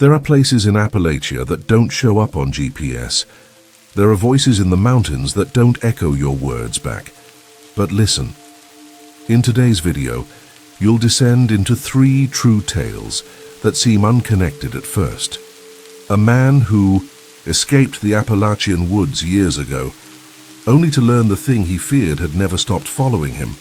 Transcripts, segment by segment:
There are places in Appalachia that don't show up on GPS. There are voices in the mountains that don't echo your words back. But listen. In today's video, you'll descend into 3 true tales that seem unconnected at first. A man who escaped the Appalachian woods years ago, only to learn the thing he feared had never stopped following him.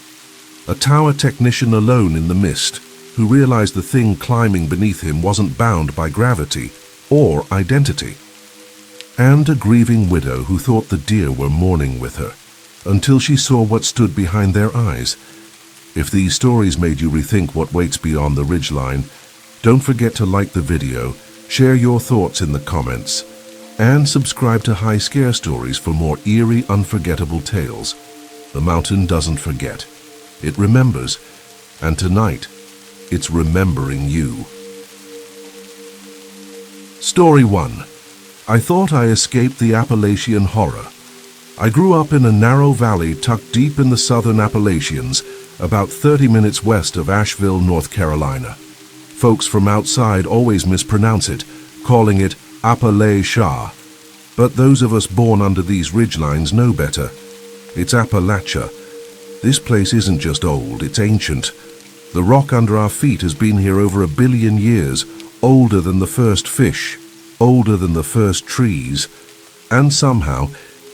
A tower technician alone in the mist, who realized the thing climbing beneath him wasn't bound by gravity or identity. And a grieving widow who thought the deer were mourning with her, until she saw what stood behind their eyes. If these stories made you rethink what waits beyond the ridgeline, don't forget to like the video, share your thoughts in the comments, and subscribe to High Scare Stories for more eerie, unforgettable tales. The mountain doesn't forget. It remembers, and tonight, it's remembering you. Story 1. I thought I escaped the Appalachian horror. I grew up in a narrow valley tucked deep in the southern Appalachians, about 30 minutes west of Asheville, North Carolina. Folks from outside always mispronounce it, calling it Appalachia. But those of us born under these ridgelines know better. It's Appalachia. This place isn't just old, it's ancient. The rock under our feet has been here over 1 billion years, older than the first fish, older than the first trees. And somehow,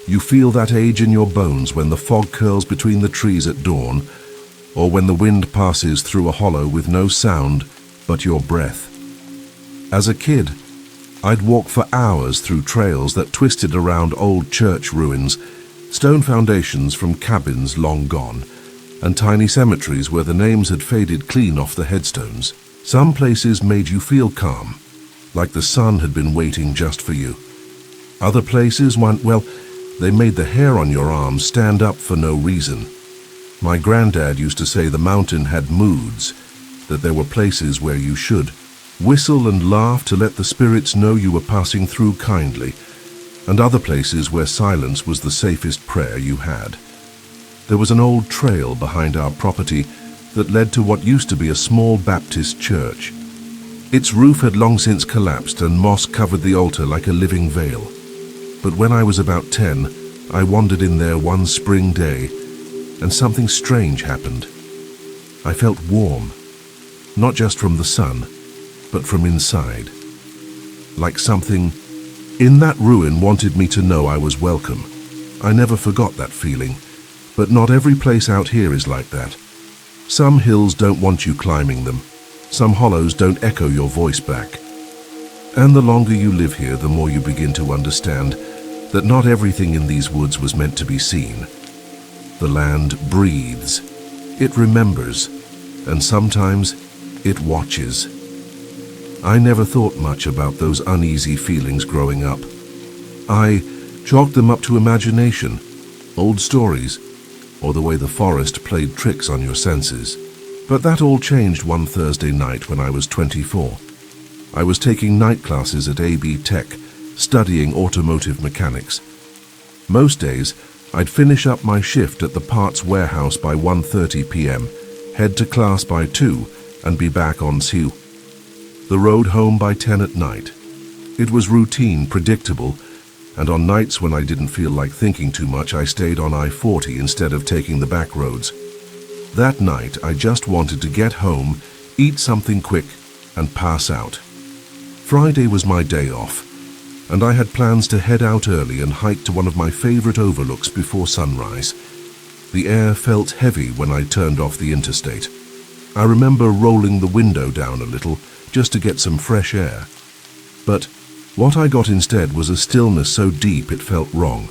you feel that age in your bones when the fog curls between the trees at dawn, or when the wind passes through a hollow with no sound but your breath. As a kid, I'd walk for hours through trails that twisted around old church ruins, stone foundations from cabins long gone, and tiny cemeteries where the names had faded clean off the headstones. Some places made you feel calm, like the sun had been waiting just for you. Other places they made the hair on your arms stand up for no reason. My granddad used to say the mountain had moods, that there were places where you should whistle and laugh to let the spirits know you were passing through kindly, and other places where silence was the safest prayer you had. There was an old trail behind our property that led to what used to be a small Baptist church. Its roof had long since collapsed and moss covered the altar like a living veil. But when I was about 10, I wandered in there one spring day, and something strange happened. I felt warm, not just from the sun, but from inside. Like something in that ruin wanted me to know I was welcome. I never forgot that feeling. But not every place out here is like that. Some hills don't want you climbing them. Some hollows don't echo your voice back. And the longer you live here, the more you begin to understand that not everything in these woods was meant to be seen. The land breathes. It remembers. And sometimes it watches. I never thought much about those uneasy feelings growing up. I chalked them up to imagination, old stories, or the way the forest played tricks on your senses. But that all changed one Thursday night when I was 24. I was taking night classes at AB Tech, studying automotive mechanics. Most days, I'd finish up my shift at the parts warehouse by 1:30 p.m., head to class by 2, and be back on cue. The road home by 10 at night. It was routine, predictable, and on nights when I didn't feel like thinking too much, I stayed on I-40 instead of taking the back roads. That night, I just wanted to get home, eat something quick, and pass out. Friday was my day off, and I had plans to head out early and hike to one of my favorite overlooks before sunrise. The air felt heavy when I turned off the interstate. I remember rolling the window down a little just to get some fresh air. But what I got instead was a stillness so deep it felt wrong.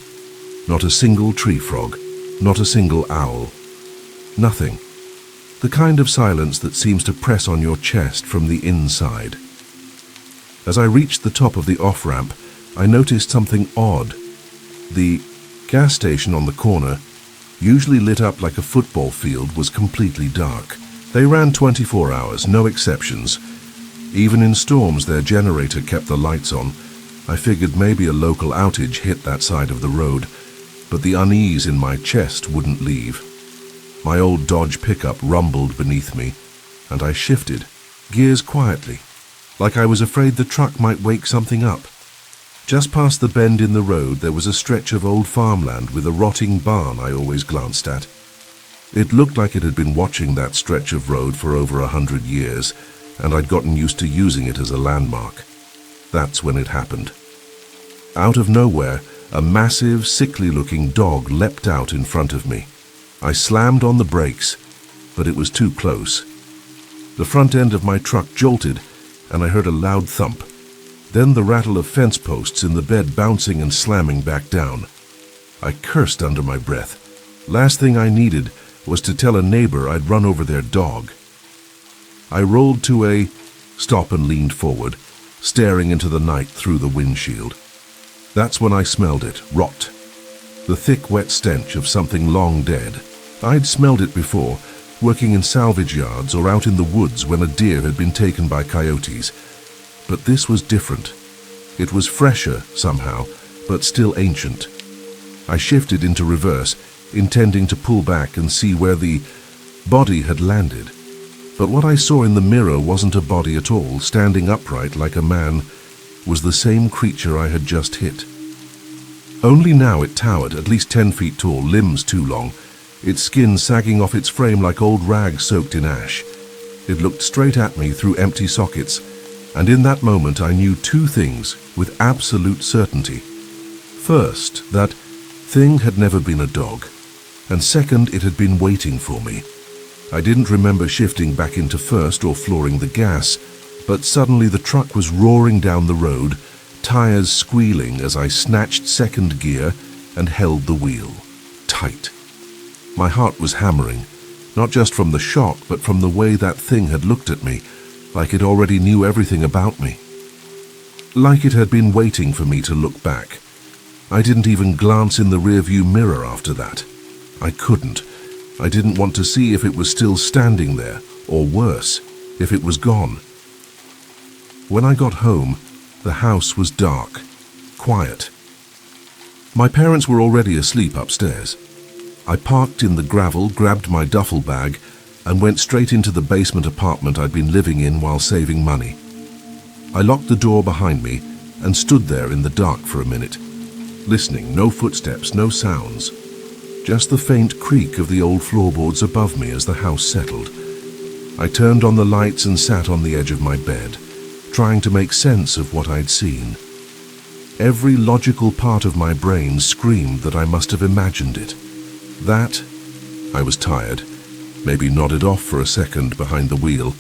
Not a single tree frog, not a single owl. Nothing. The kind of silence that seems to press on your chest from the inside. As I reached the top of the off-ramp, I noticed something odd. The gas station on the corner, usually lit up like a football field, was completely dark. They ran 24 hours, no exceptions. Even in storms, their generator kept the lights on. I figured maybe a local outage hit that side of the road, but the unease in my chest wouldn't leave. My old Dodge pickup rumbled beneath me, and I shifted, gears quietly, like I was afraid the truck might wake something up. Just past the bend in the road, there was a stretch of old farmland with a rotting barn I always glanced at. It looked like it had been watching that stretch of road for over 100 years, and I'd gotten used to using it as a landmark. That's when it happened. Out of nowhere, a massive, sickly-looking dog leapt out in front of me. I slammed on the brakes, but it was too close. The front end of my truck jolted, and I heard a loud thump. Then the rattle of fence posts in the bed bouncing and slamming back down. I cursed under my breath. Last thing I needed was to tell a neighbor I'd run over their dog. I rolled to a stop and leaned forward, staring into the night through the windshield. That's when I smelled it, rot. The thick, wet stench of something long dead. I'd smelled it before, working in salvage yards or out in the woods when a deer had been taken by coyotes. But this was different. It was fresher, somehow, but still ancient. I shifted into reverse, intending to pull back and see where the body had landed. But what I saw in the mirror wasn't a body at all. Standing upright like a man was the same creature I had just hit. Only now it towered, at least 10 feet tall, limbs too long, its skin sagging off its frame like old rags soaked in ash. It looked straight at me through empty sockets, and in that moment I knew two things with absolute certainty. First, that thing had never been a dog, and second, it had been waiting for me. I didn't remember shifting back into first or flooring the gas, but suddenly the truck was roaring down the road, tires squealing as I snatched second gear and held the wheel, tight. My heart was hammering, not just from the shock, but from the way that thing had looked at me, like it already knew everything about me. Like it had been waiting for me to look back. I didn't even glance in the rearview mirror after that. I couldn't. I didn't want to see if it was still standing there, or worse, if it was gone. When I got home, the house was dark, quiet. My parents were already asleep upstairs. I parked in the gravel, grabbed my duffel bag, and went straight into the basement apartment I'd been living in while saving money. I locked the door behind me and stood there in the dark for a minute, listening. No footsteps, no sounds, just the faint creak of the old floorboards above me as the house settled. I turned on the lights and sat on the edge of my bed, trying to make sense of what I'd seen. Every logical part of my brain screamed that I must have imagined it. That, I was tired, maybe nodded off for a second behind the wheel,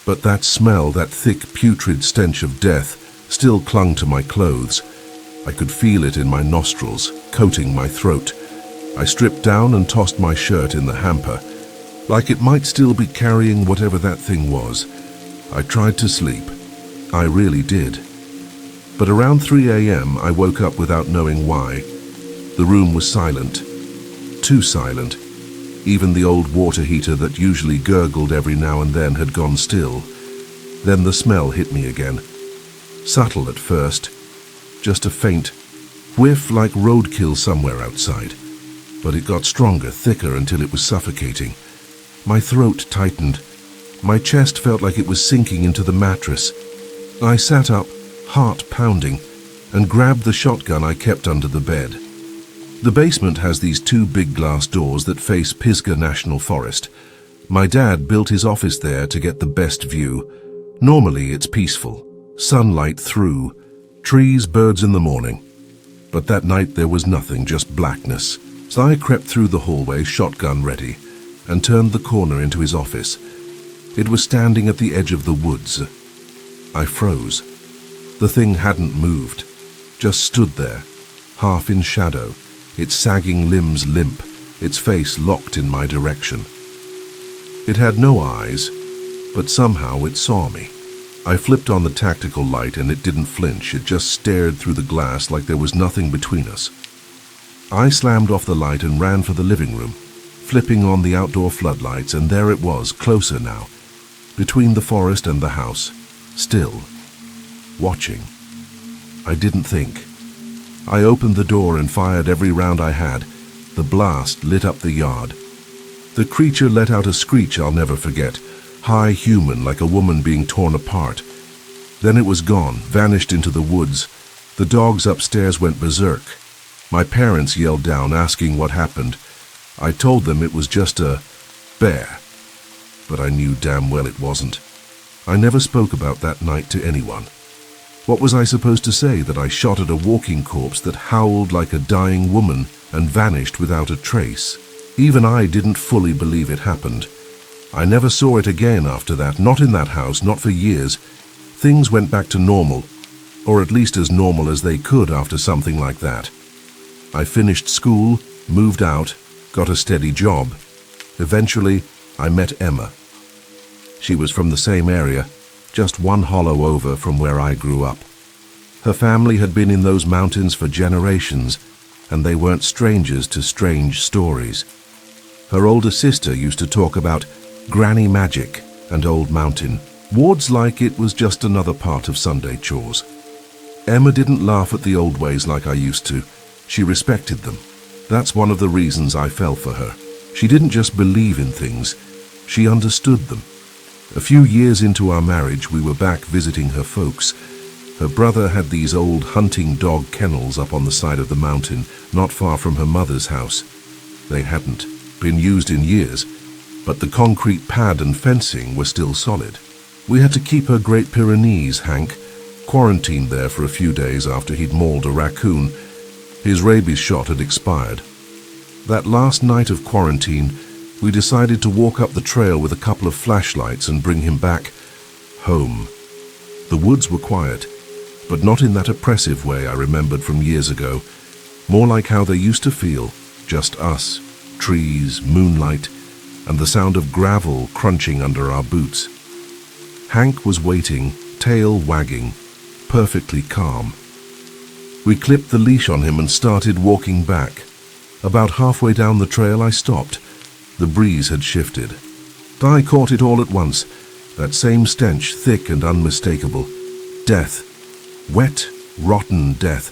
but that smell, that thick, putrid stench of death, still clung to my clothes. I could feel it in my nostrils, coating my throat. I stripped down and tossed my shirt in the hamper, like it might still be carrying whatever that thing was. I tried to sleep. I really did. But around 3 a.m. I woke up without knowing why. The room was silent. Too silent. Even the old water heater that usually gurgled every now and then had gone still. Then the smell hit me again. Subtle at first. Just a faint whiff like roadkill somewhere outside. But it got stronger, thicker, until it was suffocating. My throat tightened. My chest felt like it was sinking into the mattress. I sat up, heart pounding, and grabbed the shotgun I kept under the bed. The basement has these 2 big glass doors that face Pisgah National Forest. My dad built his office there to get the best view. Normally it's peaceful, sunlight through, trees, birds in the morning. But that night there was nothing, just blackness. So I crept through the hallway, shotgun ready, and turned the corner into his office. It was standing at the edge of the woods. I froze. The thing hadn't moved, just stood there, half in shadow, its sagging limbs limp, its face locked in my direction. It had no eyes, but somehow it saw me. I flipped on the tactical light and it didn't flinch. It just stared through the glass like there was nothing between us. I slammed off the light and ran for the living room, flipping on the outdoor floodlights, and there it was, closer now, between the forest and the house, still, watching. I didn't think. I opened the door and fired every round I had. The blast lit up the yard. The creature let out a screech I'll never forget, high human like a woman being torn apart. Then it was gone, vanished into the woods. The dogs upstairs went berserk. My parents yelled down, asking what happened. I told them it was just a bear, but I knew damn well it wasn't. I never spoke about that night to anyone. What was I supposed to say, that I shot at a walking corpse that howled like a dying woman and vanished without a trace? Even I didn't fully believe it happened. I never saw it again after that, not in that house, not for years. Things went back to normal, or at least as normal as they could after something like that. I finished school, moved out, got a steady job. Eventually, I met Emma. She was from the same area, just one hollow over from where I grew up. Her family had been in those mountains for generations, and they weren't strangers to strange stories. Her older sister used to talk about granny magic and old mountain wards like it was just another part of Sunday chores. Emma didn't laugh at the old ways like I used to. She respected them. That's one of the reasons I fell for her. She didn't just believe in things, she understood them. A few years into our marriage, we were back visiting her folks. Her brother had these old hunting dog kennels up on the side of the mountain, not far from her mother's house. They hadn't been used in years, but the concrete pad and fencing were still solid. We had to keep her Great Pyrenees, Hank, quarantined there for a few days after he'd mauled a raccoon. His rabies shot had expired. That last night of quarantine, we decided to walk up the trail with a couple of flashlights and bring him back home. The woods were quiet, but not in that oppressive way I remembered from years ago. More like how they used to feel, just us, trees, moonlight, and the sound of gravel crunching under our boots. Hank was waiting, tail wagging, perfectly calm. We clipped the leash on him and started walking back. About halfway down the trail I stopped. The breeze had shifted. I caught it all at once, that same stench, thick and unmistakable. Death. Wet, rotten death.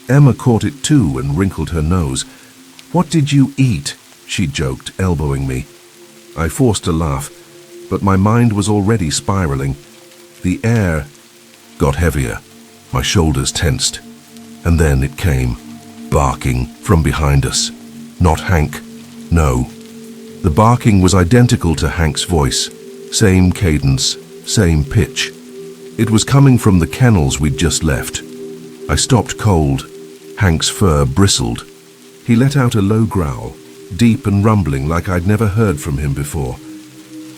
Emma caught it too and wrinkled her nose. "What did you eat?" she joked, elbowing me. I forced a laugh, but my mind was already spiraling. The air got heavier. My shoulders tensed. And then it came, barking from behind us. Not Hank. No. The barking was identical to Hank's voice. Same cadence, same pitch. It was coming from the kennels we'd just left. I stopped cold. Hank's fur bristled. He let out a low growl, deep and rumbling like I'd never heard from him before.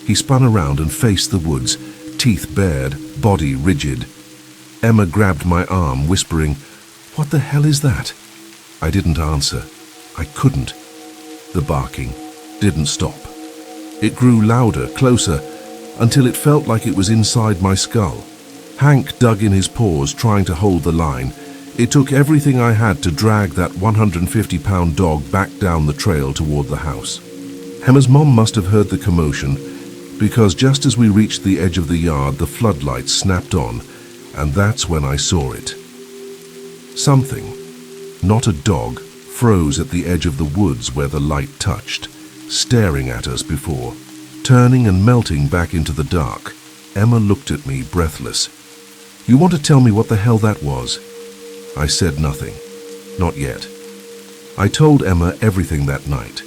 He spun around and faced the woods, teeth bared, body rigid. Emma grabbed my arm, whispering, "What the hell is that?" I didn't answer. I couldn't. The barking didn't stop. It grew louder, closer, until it felt like it was inside my skull. Hank dug in his paws, trying to hold the line. It took everything I had to drag that 150-pound dog back down the trail toward the house. Emma's mom must have heard the commotion, because just as we reached the edge of the yard, the floodlights snapped on, and that's when I saw it. Something, not a dog, froze at the edge of the woods where the light touched, staring at us before, turning and melting back into the dark. Emma looked at me, breathless. "You want to tell me what the hell that was?" I said nothing. Not yet. I told Emma everything that night,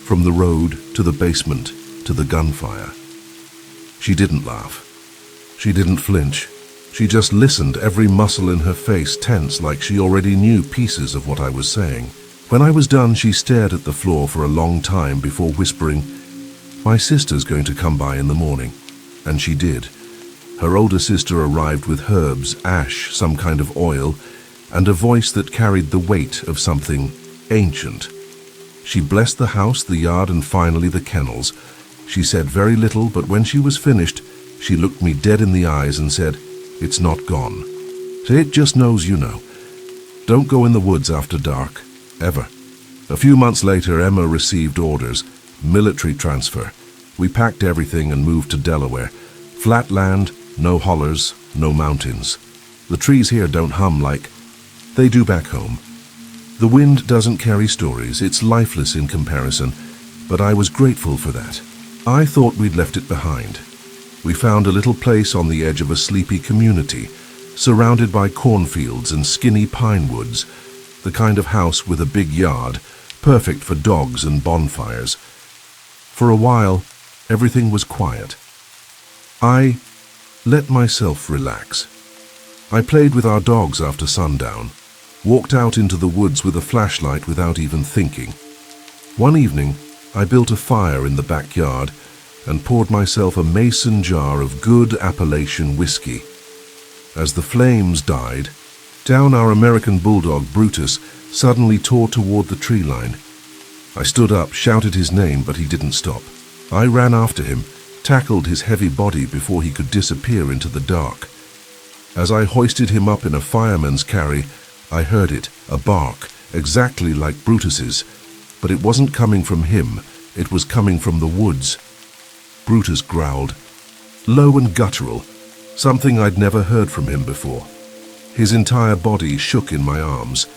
from the road to the basement to the gunfire. She didn't laugh. She didn't flinch. She just listened, every muscle in her face tense like she already knew pieces of what I was saying. When I was done, she stared at the floor for a long time before whispering, "My sister's going to come by in the morning." And she did. Her older sister arrived with herbs, ash, some kind of oil, and a voice that carried the weight of something ancient. She blessed the house, the yard, and finally the kennels. She said very little, but when she was finished, she looked me dead in the eyes and said, "It's not gone. It just knows you know. Don't go in the woods after dark, ever." A few months later, Emma received orders, military transfer. We packed everything and moved to Delaware. Flat land, no hollers, no mountains. The trees here don't hum like they do back home. The wind doesn't carry stories, it's lifeless in comparison, but I was grateful for that. I thought we'd left it behind. We found a little place on the edge of a sleepy community, surrounded by cornfields and skinny pine woods, the kind of house with a big yard, perfect for dogs and bonfires. For a while, everything was quiet. I let myself relax. I played with our dogs after sundown, walked out into the woods with a flashlight without even thinking. One evening, I built a fire in the backyard and poured myself a mason jar of good Appalachian whiskey. As the flames died down, our American bulldog Brutus suddenly tore toward the tree line. I stood up, shouted his name, but he didn't stop. I ran after him, tackled his heavy body before he could disappear into the dark. As I hoisted him up in a fireman's carry, I heard it, a bark, exactly like Brutus's, but it wasn't coming from him, it was coming from the woods. Brutus growled, low and guttural, something I'd never heard from him before. His entire body shook in my arms.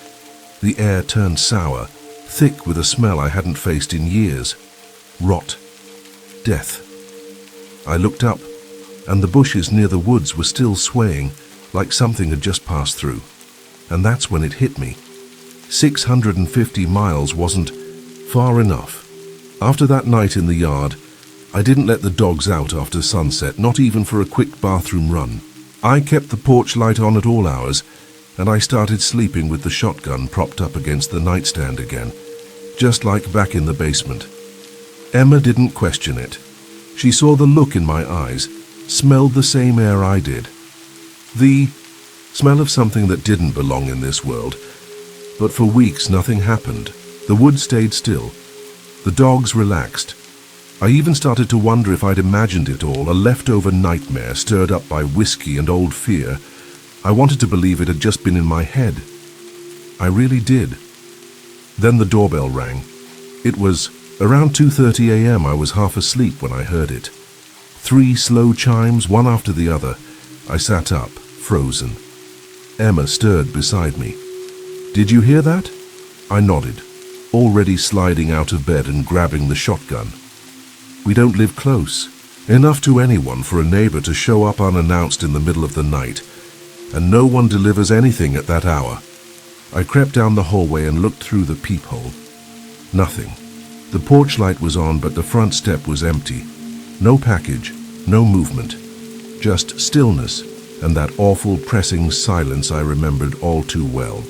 The air turned sour, thick with a smell I hadn't faced in years. Rot. Death. I looked up, and the bushes near the woods were still swaying, like something had just passed through. And that's when it hit me. 650 miles wasn't far enough. After that night in the yard, I didn't let the dogs out after sunset, not even for a quick bathroom run. I kept the porch light on at all hours, and I started sleeping with the shotgun propped up against the nightstand again, just like back in the basement. Emma didn't question it. She saw the look in my eyes, smelled the same air I did. The smell of something that didn't belong in this world. But for weeks nothing happened. The woods stayed still. The dogs relaxed. I even started to wonder if I'd imagined it all, a leftover nightmare stirred up by whiskey and old fear. I wanted to believe it had just been in my head. I really did. Then the doorbell rang. It was around 2:30 a.m. I was half asleep when I heard it. 3 slow chimes, one after the other. I sat up, frozen. Emma stirred beside me. Did you hear that? I nodded, already sliding out of bed and grabbing the shotgun. We don't live close, enough to anyone for a neighbor to show up unannounced in the middle of the night, and no one delivers anything at that hour. I crept down the hallway and looked through the peephole. Nothing. The porch light was on, but the front step was empty. No package, no movement, just stillness and that awful pressing silence I remembered all too well.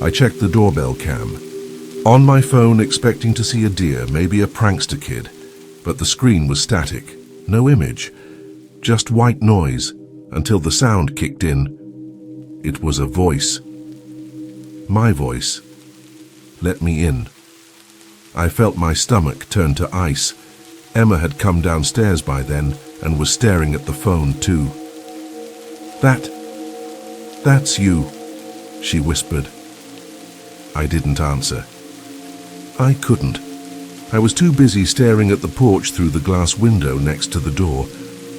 I checked the doorbell cam. On my phone, expecting to see a deer, maybe a prankster kid, but the screen was static, no image, just white noise, until the sound kicked in. It was a voice. My voice. Let me in. I felt my stomach turn to ice. Emma had come downstairs by then and was staring at the phone too. That's you, she whispered. I didn't answer. I couldn't. I was too busy staring at the porch through the glass window next to the door,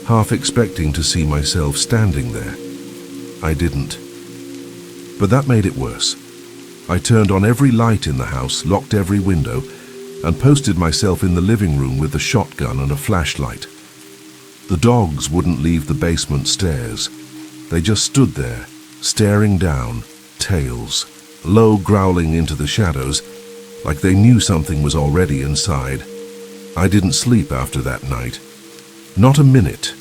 half expecting to see myself standing there. I didn't. But that made it worse. I turned on every light in the house, locked every window, and posted myself in the living room with a shotgun and a flashlight. The dogs wouldn't leave the basement stairs. They just stood there, staring down, tails, low, growling into the shadows, like they knew something was already inside. I didn't sleep after that night. Not a minute.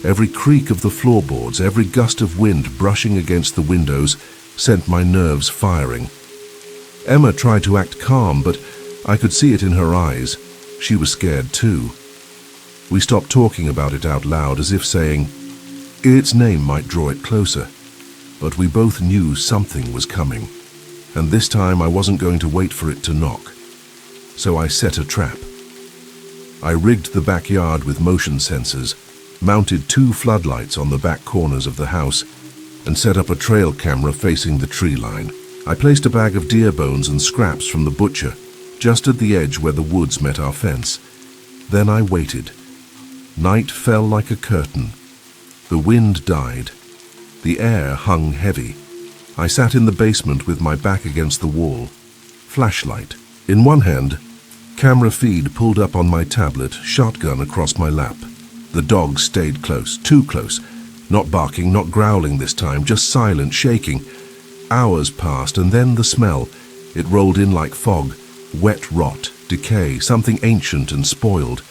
Every creak of the floorboards, every gust of wind brushing against the windows sent my nerves firing. Emma tried to act calm, but I could see it in her eyes. She was scared too. We stopped talking about it out loud, as if saying, its name might draw it closer. But we both knew something was coming, and this time I wasn't going to wait for it to knock. So I set a trap. I rigged the backyard with motion sensors, mounted 2 floodlights on the back corners of the house, and set up a trail camera facing the tree line. I placed a bag of deer bones and scraps from the butcher, just at the edge where the woods met our fence. Then I waited. Night fell like a curtain. The wind died. The air hung heavy. I sat in the basement with my back against the wall. Flashlight in one hand, camera feed pulled up on my tablet, shotgun across my lap. The dogs stayed close, too close. Not barking, not growling this time, just silent, shaking. Hours passed, and then the smell. It rolled in like fog. Wet rot, decay, something ancient and spoiled.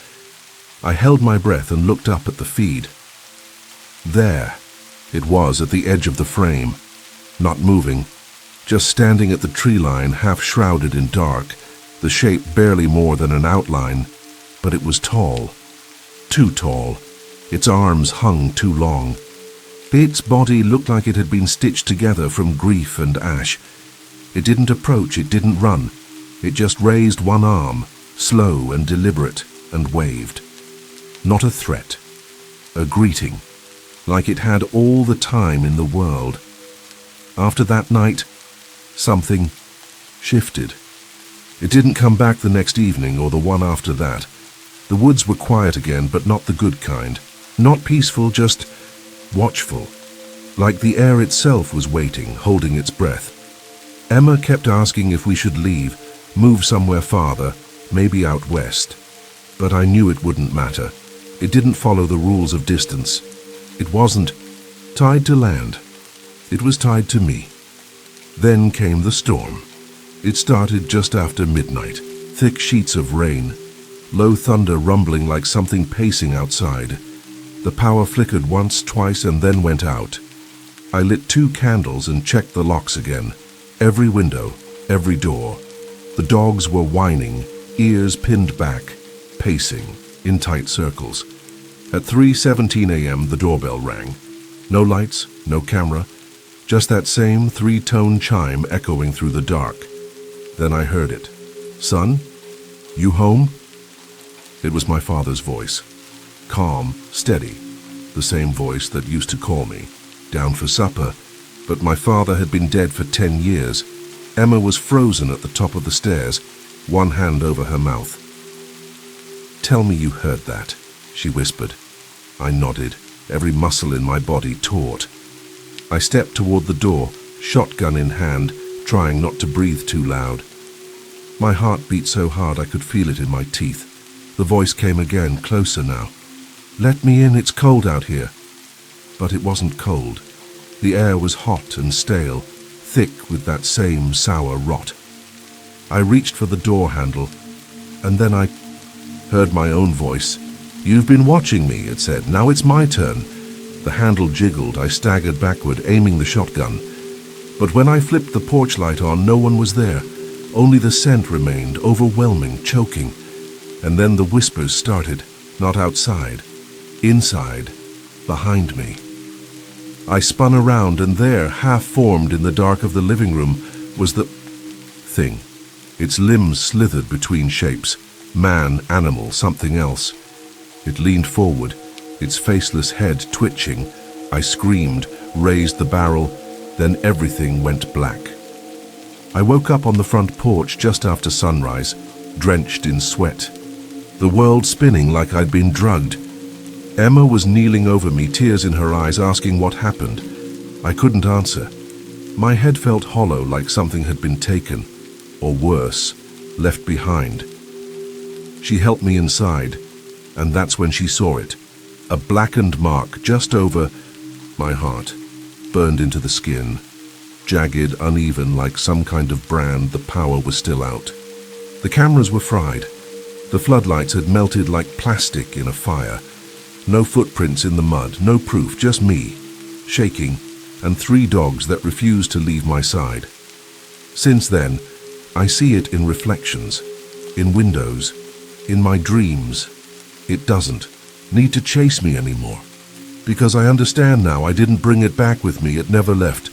I held my breath and looked up at the feed. There it was at the edge of the frame, not moving, just standing at the tree line, half shrouded in dark, the shape barely more than an outline, but it was tall, too tall. Its arms hung too long. Its body looked like it had been stitched together from grief and ash. It didn't approach, it didn't run. It just raised one arm, slow and deliberate, and waved. Not a threat, a greeting, like it had all the time in the world. After that night, something shifted. It didn't come back the next evening or the one after that. The woods were quiet again, but not the good kind. Not peaceful, just watchful, like the air itself was waiting, holding its breath. Emma kept asking if we should leave, move somewhere farther, maybe out west. But I knew it wouldn't matter. It didn't follow the rules of distance. It wasn't tied to land. It was tied to me. Then came the storm. It started just after midnight. Thick sheets of rain, low thunder rumbling like something pacing outside. The power flickered once, twice, and then went out. I lit 2 candles and checked the locks again. Every window, every door. The dogs were whining, ears pinned back, pacing in tight circles. At 3:17 a.m. the doorbell rang. No lights, no camera, just that same 3-tone chime echoing through the dark. Then I heard it. "Son, you home?" It was my father's voice. Calm, steady, the same voice that used to call me. Down for supper, but my father had been dead for 10 years. Emma was frozen at the top of the stairs, one hand over her mouth. "Tell me you heard that," she whispered. I nodded, every muscle in my body taut. I stepped toward the door, shotgun in hand, trying not to breathe too loud. My heart beat so hard I could feel it in my teeth. The voice came again, closer now. "Let me in, it's cold out here." But it wasn't cold. The air was hot and stale, thick with that same sour rot. I reached for the door handle, and then I heard my own voice. "You've been watching me," it said. "Now it's my turn." The handle jiggled. I staggered backward, aiming the shotgun. But when I flipped the porch light on, no one was there. Only the scent remained, overwhelming, choking. And then the whispers started, not outside, inside, behind me. I spun around, and there, half-formed in the dark of the living room, was the thing. Its limbs slithered between shapes. Man, animal, something else. It leaned forward, its faceless head twitching. I screamed, raised the barrel, then everything went black. I woke up on the front porch just after sunrise, drenched in sweat. The world spinning like I'd been drugged. Emma was kneeling over me, tears in her eyes, asking what happened. I couldn't answer. My head felt hollow, like something had been taken, or worse, left behind. She helped me inside, and that's when she saw it. A blackened mark just over my heart, burned into the skin. Jagged, uneven, like some kind of brand. The power was still out. The cameras were fried. The floodlights had melted like plastic in a fire. No footprints in the mud, no proof, just me, shaking, and 3 dogs that refused to leave my side. Since then, I see it in reflections, in windows, in my dreams. It doesn't need to chase me anymore, because I understand now I didn't bring it back with me, it never left.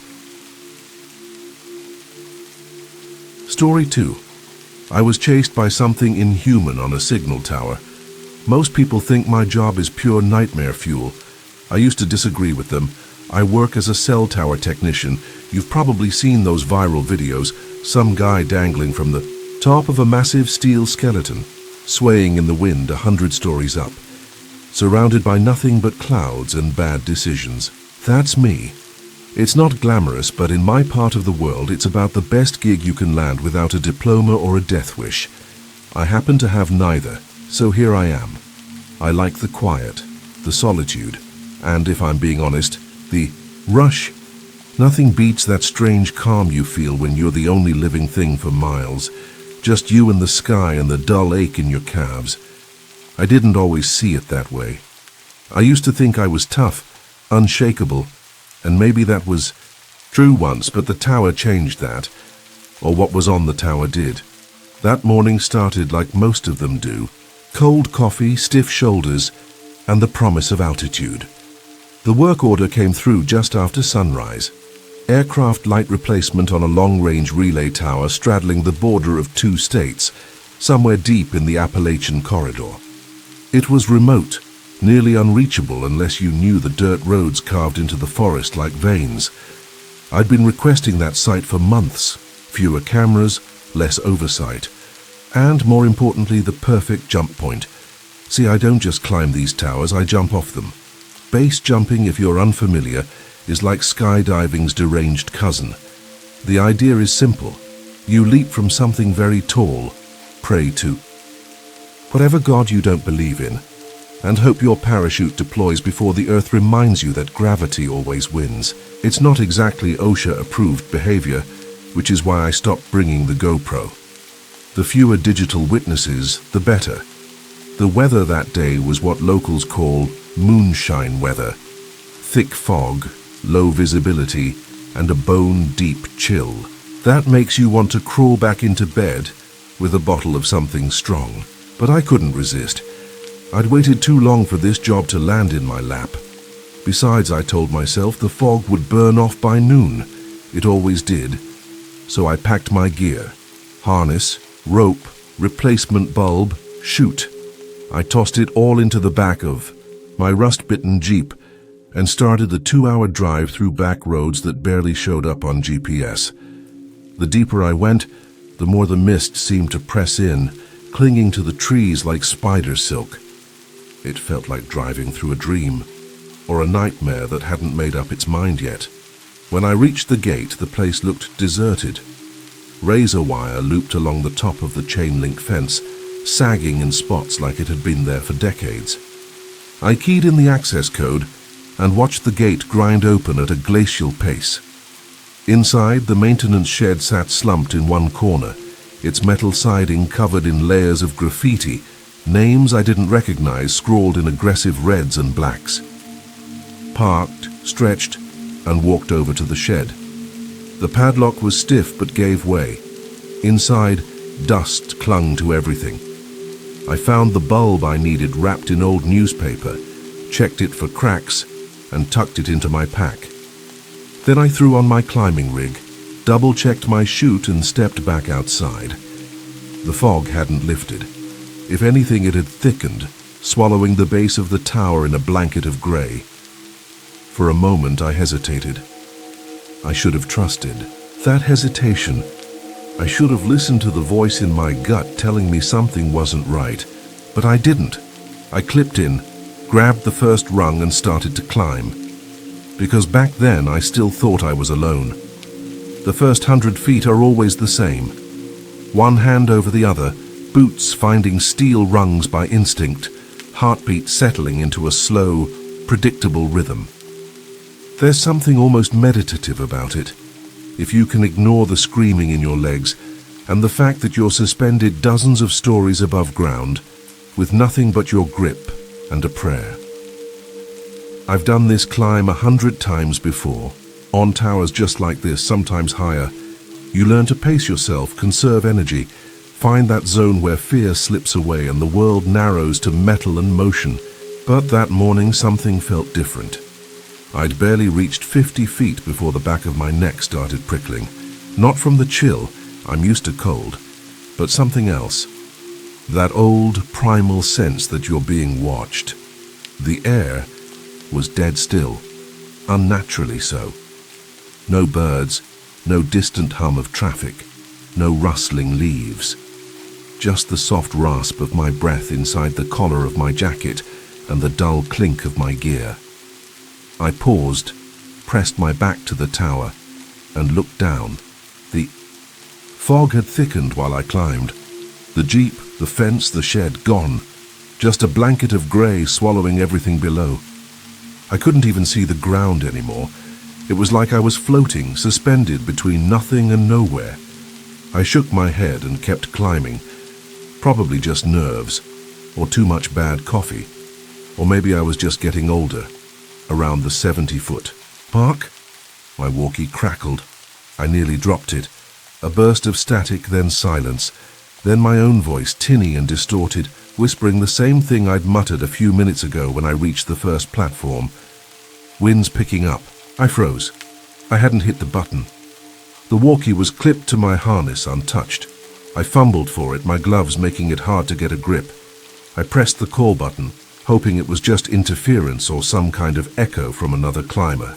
Story 2. I was chased by something inhuman on a signal tower. Most people think my job is pure nightmare fuel. I used to disagree with them. I work as a cell tower technician. You've probably seen those viral videos, some guy dangling from the top of a massive steel skeleton, swaying in the wind 100 stories up, surrounded by nothing but clouds and bad decisions. That's me. It's not glamorous, but in my part of the world, it's about the best gig you can land without a diploma or a death wish. I happen to have neither, so here I am. I like the quiet, the solitude, and, if I'm being honest, the rush. Nothing beats that strange calm you feel when you're the only living thing for miles, just you and the sky and the dull ache in your calves. I didn't always see it that way. I used to think I was tough, unshakable, and maybe that was true once, but the tower changed that, or what was on the tower did. That morning started like most of them do. Cold coffee, stiff shoulders, and the promise of altitude. The work order came through just after sunrise. Aircraft light replacement on a long-range relay tower straddling the border of 2 states, somewhere deep in the Appalachian corridor. It was remote, nearly unreachable unless you knew the dirt roads carved into the forest like veins. I'd been requesting that site for months. Fewer cameras, less oversight, and, more importantly, the perfect jump point. See, I don't just climb these towers, I jump off them. Base jumping, if you're unfamiliar, is like skydiving's deranged cousin. The idea is simple. You leap from something very tall, pray to whatever god you don't believe in, and hope your parachute deploys before the earth reminds you that gravity always wins. It's not exactly OSHA-approved behavior, which is why I stopped bringing the GoPro. The fewer digital witnesses, the better. The weather that day was what locals call moonshine weather. Thick fog, low visibility, and a bone-deep chill. That makes you want to crawl back into bed with a bottle of something strong. But I couldn't resist. I'd waited too long for this job to land in my lap. Besides, I told myself the fog would burn off by noon. It always did. So I packed my gear. Harness, rope, replacement bulb, chute. I tossed it all into the back of my rust-bitten Jeep and started the 2-hour drive through back roads that barely showed up on GPS. The deeper I went, the more the mist seemed to press in, clinging to the trees like spider silk. It felt like driving through a dream, or a nightmare that hadn't made up its mind yet. When I reached the gate, the place looked deserted. Razor wire looped along the top of the chain-link fence, sagging in spots like it had been there for decades. I keyed in the access code and watched the gate grind open at a glacial pace. Inside, the maintenance shed sat slumped in one corner, its metal siding covered in layers of graffiti, names I didn't recognize scrawled in aggressive reds and blacks. Parked, stretched, and walked over to the shed. The padlock was stiff but gave way. Inside, dust clung to everything. I found the bulb I needed wrapped in old newspaper, checked it for cracks, and tucked it into my pack. Then I threw on my climbing rig, double-checked my chute, and stepped back outside. The fog hadn't lifted. If anything, it had thickened, swallowing the base of the tower in a blanket of gray. For a moment, I hesitated. I should have trusted. That hesitation. I should have listened to the voice in my gut telling me something wasn't right. But I didn't. I clipped in, grabbed the first rung, and started to climb. Because back then, I still thought I was alone. The first 100 feet are always the same. One hand over the other, boots finding steel rungs by instinct, heartbeat settling into a slow, predictable rhythm. There's something almost meditative about it, if you can ignore the screaming in your legs and the fact that you're suspended dozens of stories above ground with nothing but your grip and a prayer. I've done this climb 100 times before, on towers just like this, sometimes higher. You learn to pace yourself, conserve energy, find that zone where fear slips away and the world narrows to metal and motion. But that morning something felt different. I'd barely reached 50 feet before the back of my neck started prickling. Not from the chill, I'm used to cold, but something else. That old primal sense that you're being watched. The air was dead still, unnaturally so. No birds, no distant hum of traffic, no rustling leaves. Just the soft rasp of my breath inside the collar of my jacket and the dull clink of my gear. I paused, pressed my back to the tower, and looked down. The fog had thickened while I climbed. The jeep, the fence, the shed, gone. just a blanket of grey swallowing everything below. I couldn't even see the ground anymore. It was like I was floating, suspended between nothing and nowhere. I shook my head and kept climbing. Probably just nerves, or too much bad coffee. Or maybe I was just getting older, around the 70-foot mark. My walkie crackled. I nearly dropped it. A burst of static, then silence. Then my own voice, tinny and distorted, whispering the same thing I'd muttered a few minutes ago when I reached the first platform. Wind's picking up. I froze. I hadn't hit the button. The walkie was clipped to my harness untouched. I fumbled for it, my gloves making it hard to get a grip. I pressed the call button, hoping it was just interference or some kind of echo from another climber.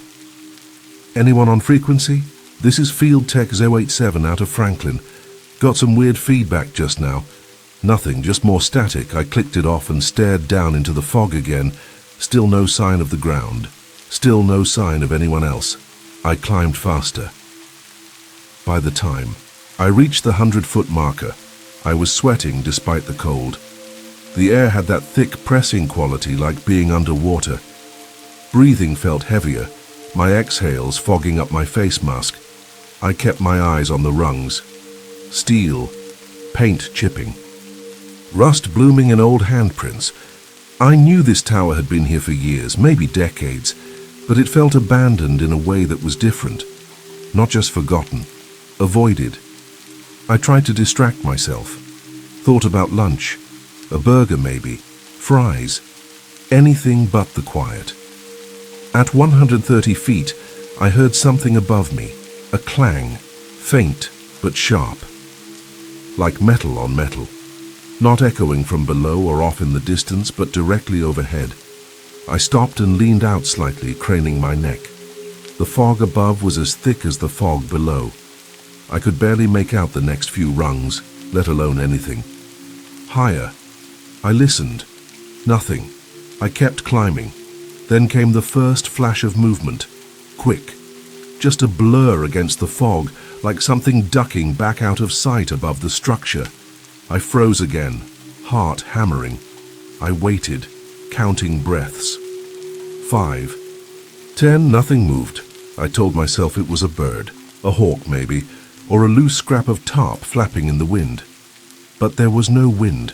Anyone on frequency? This is Field Tech 087 out of Franklin. Got some weird feedback just now. Nothing, just more static. I clicked it off and stared down into the fog again. Still no sign of the ground. Still no sign of anyone else. I climbed faster. By the time I reached the 100-foot marker, I was sweating despite the cold. The air had that thick pressing quality like being underwater. Breathing felt heavier, my exhales fogging up my face mask. I kept my eyes on the rungs. Steel, paint chipping. Rust blooming in old handprints. I knew this tower had been here for years, maybe decades, but it felt abandoned in a way that was different. Not just forgotten, avoided. I tried to distract myself. Thought about lunch, a burger maybe, fries, anything but the quiet. At 130 feet, I heard something above me, a clang, faint but sharp. Like metal on metal. Not echoing from below or off in the distance, but directly overhead. I stopped and leaned out slightly, craning my neck. The fog above was as thick as the fog below. I could barely make out the next few rungs, let alone anything. Higher. I listened. Nothing. I kept climbing. Then came the first flash of movement. Quick. Just a blur against the fog, like something ducking back out of sight above the structure. I froze again, heart hammering. I waited, counting breaths. 5, 10, nothing moved. I told myself it was a bird, a hawk maybe, or a loose scrap of tarp flapping in the wind. But there was no wind.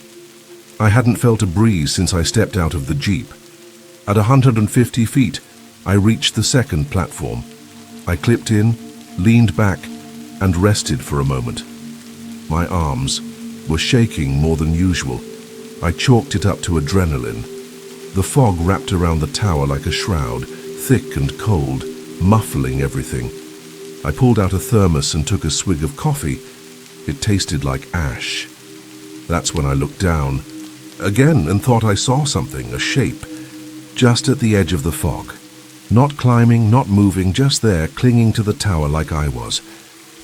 I hadn't felt a breeze since I stepped out of the Jeep. At 150 feet, I reached the second platform. I clipped in, leaned back, and rested for a moment. My arms were shaking more than usual. I chalked it up to adrenaline. The fog wrapped around the tower like a shroud, thick and cold, muffling everything. I pulled out a thermos and took a swig of coffee. It tasted like ash. That's when I looked down again and thought I saw something, a shape, just at the edge of the fog. Not climbing, not moving, just there, clinging to the tower like I was.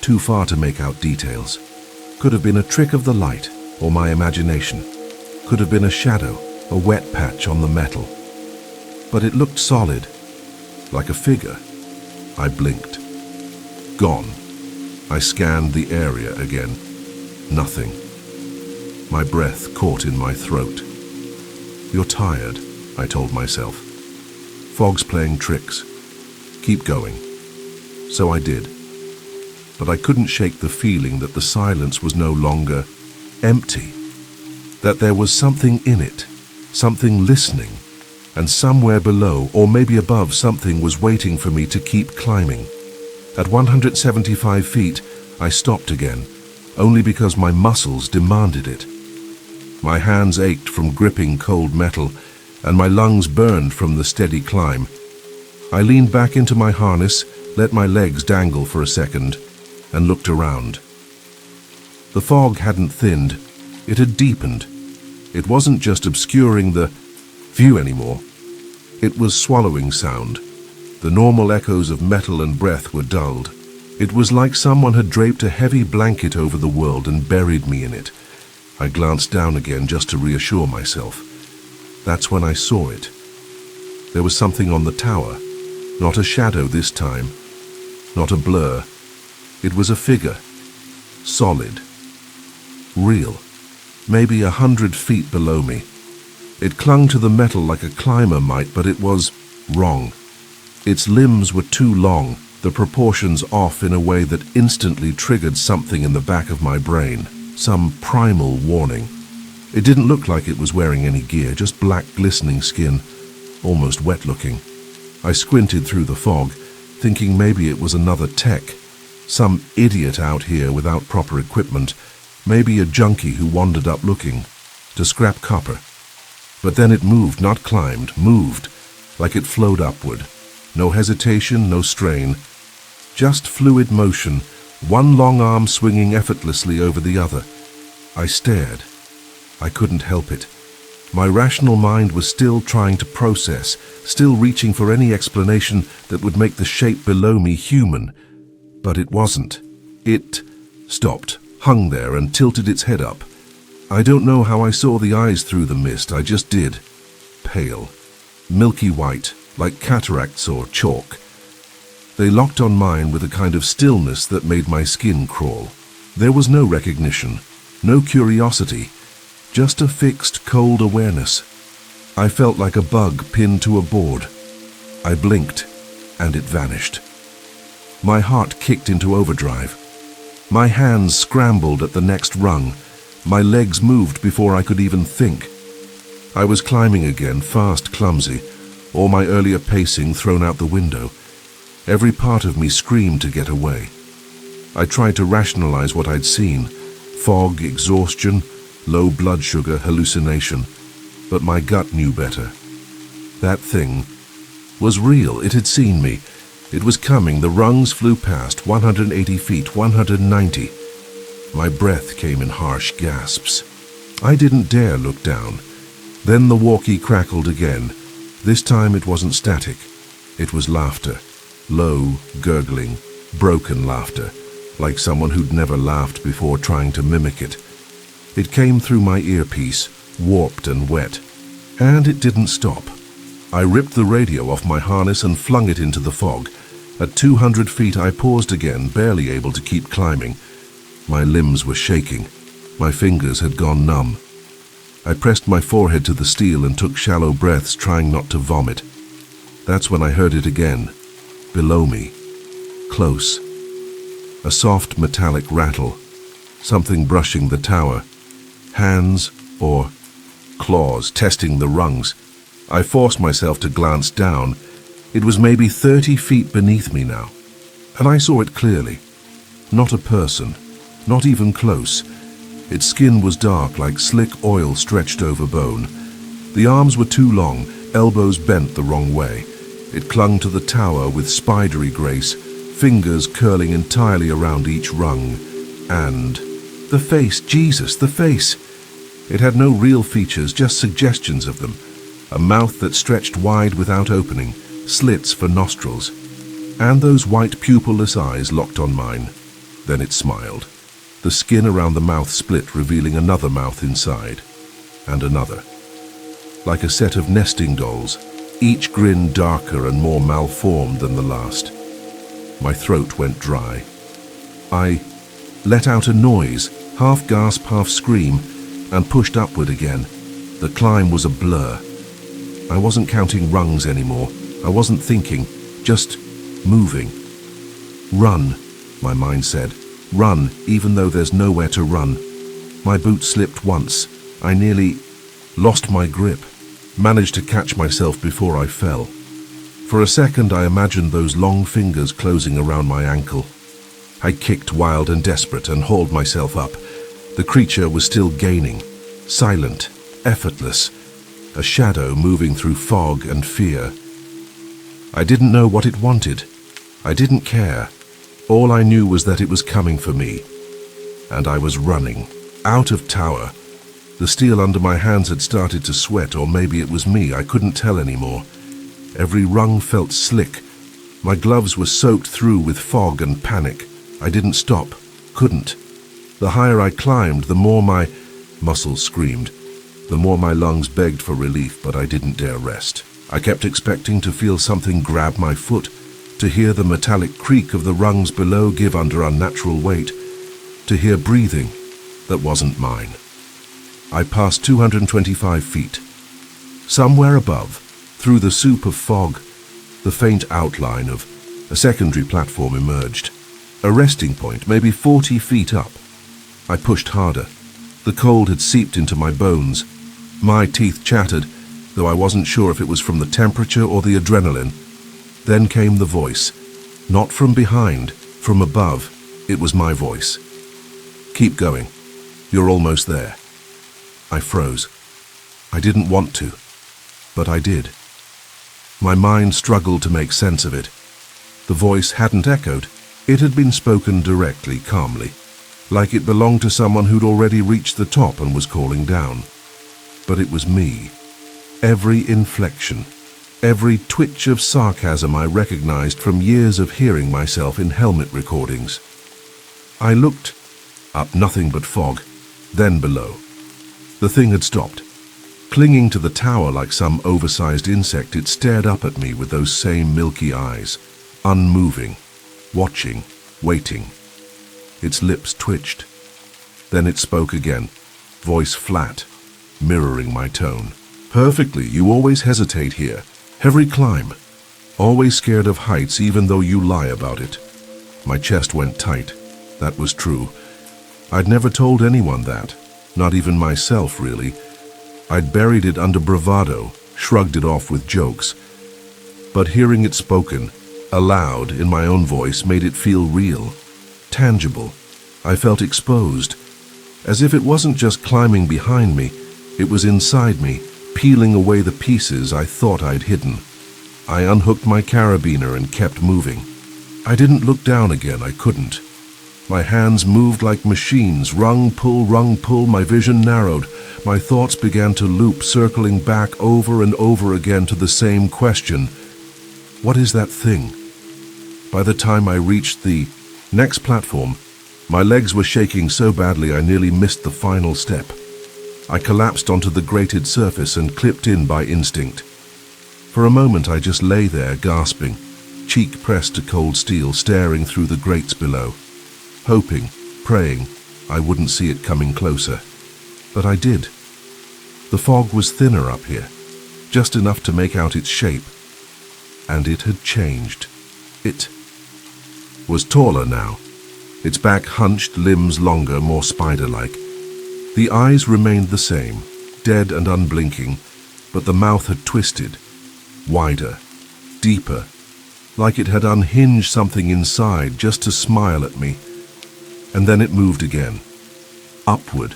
Too far to make out details. Could have been a trick of the light or my imagination. Could have been a shadow, a wet patch on the metal. But it looked solid, like a figure. I blinked. Gone. I scanned the area again. Nothing. My breath caught in my throat. You're tired, I told myself. Fog's playing tricks. Keep going. So I did. But I couldn't shake the feeling that the silence was no longer empty. That there was something in it, something listening, and somewhere below, or maybe above, something was waiting for me to keep climbing. At 175 feet, I stopped again, only because my muscles demanded it. My hands ached from gripping cold metal, and my lungs burned from the steady climb. I leaned back into my harness, let my legs dangle for a second, and looked around. The fog hadn't thinned, it had deepened. It wasn't just obscuring the view anymore. It was swallowing sound. The normal echoes of metal and breath were dulled. It was like someone had draped a heavy blanket over the world and buried me in it. I glanced down again just to reassure myself. That's when I saw it. There was something on the tower. Not a shadow this time. Not a blur. It was a figure. Solid. Real. Maybe 100 feet below me. It clung to the metal like a climber might, but it was wrong. Its limbs were too long, the proportions off in a way that instantly triggered something in the back of my brain, some primal warning. It didn't look like it was wearing any gear, just black glistening skin, almost wet-looking. I squinted through the fog, thinking maybe it was another tech, some idiot out here without proper equipment, maybe a junkie who wandered up looking to scrap copper. But then it moved, not climbed, moved, like it flowed upward. No hesitation, no strain, just fluid motion, one long arm swinging effortlessly over the other. I stared. I couldn't help it. My rational mind was still trying to process, still reaching for any explanation that would make the shape below me human. But it wasn't. It stopped, hung there, and tilted its head up. I don't know how I saw the eyes through the mist, I just did. Pale, milky white, like cataracts or chalk. They locked on mine with a kind of stillness that made my skin crawl. There was no recognition, no curiosity, just a fixed, cold awareness. I felt like a bug pinned to a board. I blinked, and it vanished. My heart kicked into overdrive. My hands scrambled at the next rung. My legs moved before I could even think. I was climbing again, fast, clumsy, all my earlier pacing thrown out the window. Every part of me screamed to get away. I tried to rationalize what I'd seen: fog, exhaustion, low blood sugar, hallucination. But my gut knew better. That thing was real. It had seen me. It was coming. The rungs flew past, 180 feet, 190. My breath came in harsh gasps. I didn't dare look down. Then the walkie crackled again. This time it wasn't static. It was laughter. Low, gurgling, broken laughter, like someone who'd never laughed before trying to mimic it. It came through my earpiece, warped and wet. And it didn't stop. I ripped the radio off my harness and flung it into the fog. At 200 feet I paused again, barely able to keep climbing. My limbs were shaking. My fingers had gone numb. I pressed my forehead to the steel and took shallow breaths, trying not to vomit. That's when I heard it again. Below me. Close. A soft metallic rattle. Something brushing the tower. Hands or claws testing the rungs. I forced myself to glance down. It was maybe 30 feet beneath me now, and I saw it clearly. Not a person, not even close. Its skin was dark, like slick oil stretched over bone. The arms were too long, elbows bent the wrong way. It clung to the tower with spidery grace, fingers curling entirely around each rung. And the face, Jesus, the face! It had no real features, just suggestions of them. A mouth that stretched wide without opening, slits for nostrils, and those white pupilless eyes locked on mine. Then it smiled. The skin around the mouth split, revealing another mouth inside, and another. Like a set of nesting dolls, each grin darker and more malformed than the last. My throat went dry. I let out a noise, half gasp, half scream, and pushed upward again. The climb was a blur. I wasn't counting rungs anymore. I wasn't thinking, just moving. Run, my mind said. Run, even though there's nowhere to run. My boot slipped once. I nearly lost my grip, managed to catch myself before I fell. For a second I imagined those long fingers closing around my ankle. I kicked wild and desperate and hauled myself up. The creature was still gaining, silent, effortless, a shadow moving through fog and fear. I didn't know what it wanted. I didn't care. All I knew was that it was coming for me. And I was running, out of tower. The steel under my hands had started to sweat, or maybe it was me, I couldn't tell anymore. Every rung felt slick. My gloves were soaked through with fog and panic. I didn't stop, couldn't. The higher I climbed, the more my muscles screamed, the more my lungs begged for relief, but I didn't dare rest. I kept expecting to feel something grab my foot, to hear the metallic creak of the rungs below give under unnatural weight, to hear breathing that wasn't mine. I passed 225 feet. Somewhere above, through the soup of fog, the faint outline of a secondary platform emerged. A resting point, maybe 40 feet up. I pushed harder. The cold had seeped into my bones. My teeth chattered, though I wasn't sure if it was from the temperature or the adrenaline. Then came the voice. Not from behind, from above. It was my voice. "Keep going. You're almost there." I froze. I didn't want to, but I did. My mind struggled to make sense of it. The voice hadn't echoed. It had been spoken directly, calmly, like it belonged to someone who'd already reached the top and was calling down. But it was me. Every inflection, every twitch of sarcasm I recognized from years of hearing myself in helmet recordings. I looked up, nothing but fog, then below. The thing had stopped. Clinging to the tower like some oversized insect, it stared up at me with those same milky eyes, unmoving, watching, waiting. Its lips twitched. Then it spoke again, voice flat, mirroring my tone. "Perfectly, you always hesitate here. Every climb. Always scared of heights even though you lie about it." My chest went tight. That was true. I'd never told anyone that, not even myself really. I'd buried it under bravado, shrugged it off with jokes. But hearing it spoken, aloud, in my own voice, made it feel real, tangible. I felt exposed, as if it wasn't just climbing behind me, it was inside me, peeling away the pieces I thought I'd hidden. I unhooked my carabiner and kept moving. I didn't look down again, I couldn't. My hands moved like machines, rung, pull, my vision narrowed. My thoughts began to loop, circling back over and over again to the same question. What is that thing? By the time I reached the next platform, my legs were shaking so badly I nearly missed the final step. I collapsed onto the grated surface and clipped in by instinct. For a moment I just lay there, gasping, cheek pressed to cold steel, staring through the grates below. Hoping, praying, I wouldn't see it coming closer. But I did. The fog was thinner up here, just enough to make out its shape. And it had changed. It was taller now, its back hunched, limbs longer, more spider-like. The eyes remained the same, dead and unblinking, but the mouth had twisted, wider, deeper, like it had unhinged something inside just to smile at me. And then it moved again, upward.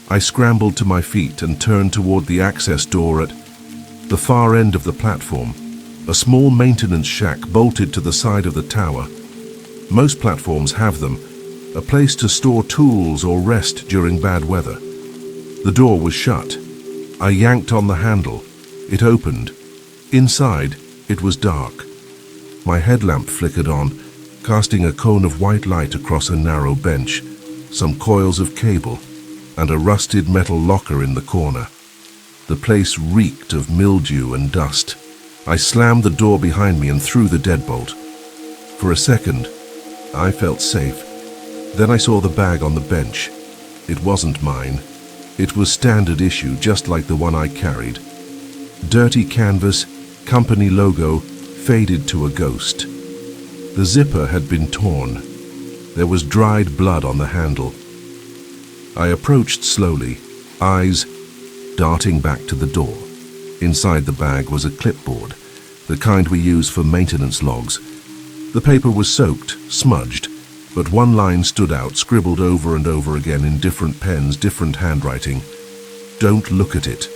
I scrambled to my feet and turned toward the access door at the far end of the platform, a small maintenance shack bolted to the side of the tower. Most platforms have them, a place to store tools or rest during bad weather. The door was shut. I yanked on the handle. It opened. Inside, it was dark. My headlamp flickered on, casting a cone of white light across a narrow bench, some coils of cable, and a rusted metal locker in the corner. The place reeked of mildew and dust. I slammed the door behind me and threw the deadbolt. For a second, I felt safe. Then I saw the bag on the bench. It wasn't mine. It was standard issue, just like the one I carried. Dirty canvas, company logo, faded to a ghost. The zipper had been torn. There was dried blood on the handle. I approached slowly, eyes darting back to the door. Inside the bag was a clipboard, the kind we use for maintenance logs. The paper was soaked, smudged, but one line stood out, scribbled over and over again in different pens, different handwriting. "Don't look at it."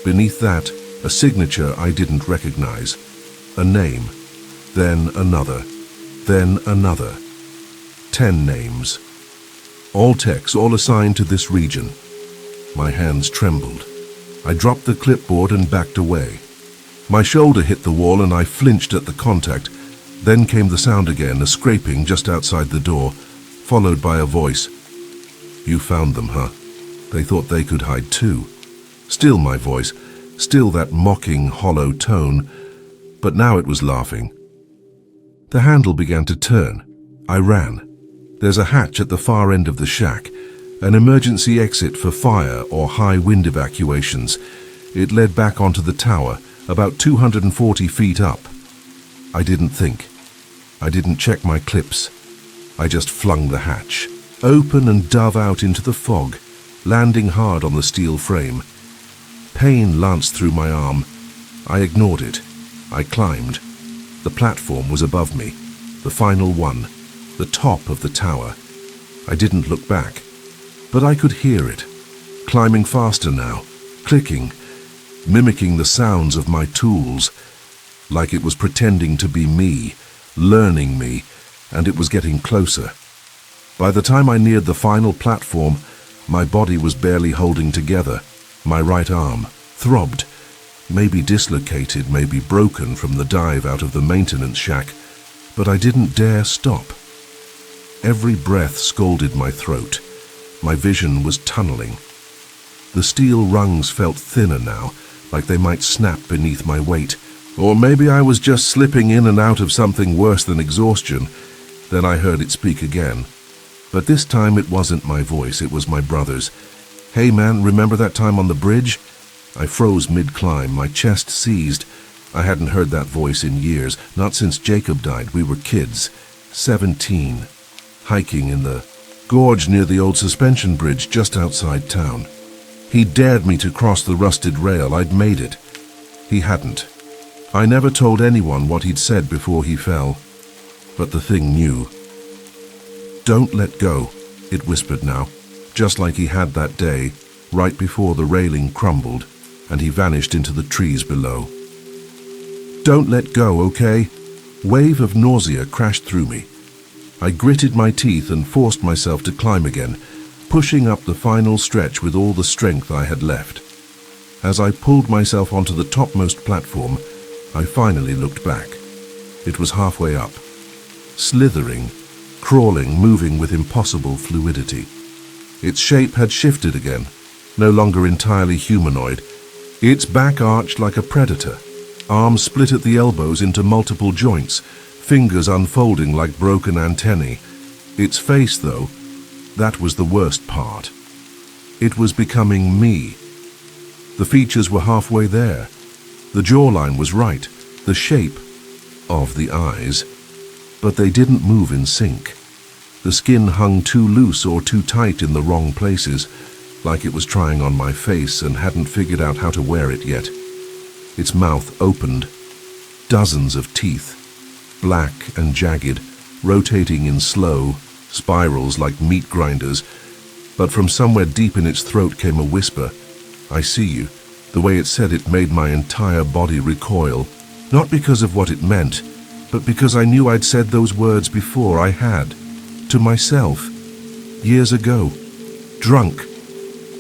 Beneath that, a signature I didn't recognize. A name, then another, then another. 10 names. All techs, all assigned to this region. My hands trembled. I dropped the clipboard and backed away. My shoulder hit the wall and I flinched at the contact. Then came the sound again, a scraping just outside the door, followed by a voice. "You found them, huh? They thought they could hide too." Still my voice, still that mocking, hollow tone, but now it was laughing. The handle began to turn. I ran. There's a hatch at the far end of the shack, an emergency exit for fire or high wind evacuations. It led back onto the tower, about 240 feet up. I didn't think. I didn't check my clips. I just flung the hatch, open and dove out into the fog, landing hard on the steel frame. Pain lanced through my arm. I ignored it. I climbed. The platform was above me, the final one, the top of the tower. I didn't look back, but I could hear it, climbing faster now, clicking, mimicking the sounds of my tools, like it was pretending to be me, learning me, and it was getting closer. By the time I neared the final platform, my body was barely holding together. My right arm throbbed, maybe dislocated, maybe broken from the dive out of the maintenance shack, but I didn't dare stop. Every breath scalded my throat. My vision was tunneling. The steel rungs felt thinner now, like they might snap beneath my weight. Or maybe I was just slipping in and out of something worse than exhaustion. Then I heard it speak again. But this time it wasn't my voice, it was my brother's. "Hey man, remember that time on the bridge?" I froze mid-climb, my chest seized. I hadn't heard that voice in years, not since Jacob died. We were kids, 17, hiking in the gorge near the old suspension bridge just outside town. He dared me to cross the rusted rail. I'd made it. He hadn't. I never told anyone what he'd said before he fell, but the thing knew. "Don't let go," it whispered now, just like he had that day, right before the railing crumbled and he vanished into the trees below. "Don't let go, okay?" Wave of nausea crashed through me. I gritted my teeth and forced myself to climb again, pushing up the final stretch with all the strength I had left. As I pulled myself onto the topmost platform, I finally looked back. It was halfway up, slithering, crawling, moving with impossible fluidity. Its shape had shifted again, no longer entirely humanoid. Its back arched like a predator, arms split at the elbows into multiple joints, fingers unfolding like broken antennae. Its face, though, that was the worst part. It was becoming me. The features were halfway there. The jawline was right, the shape of the eyes, but they didn't move in sync. The skin hung too loose or too tight in the wrong places, like it was trying on my face and hadn't figured out how to wear it yet. Its mouth opened, dozens of teeth, black and jagged, rotating in slow spirals like meat grinders, but from somewhere deep in its throat came a whisper. "I see you." The way it said it made my entire body recoil, not because of what it meant, but because I knew I'd said those words before. I had, to myself, years ago, drunk,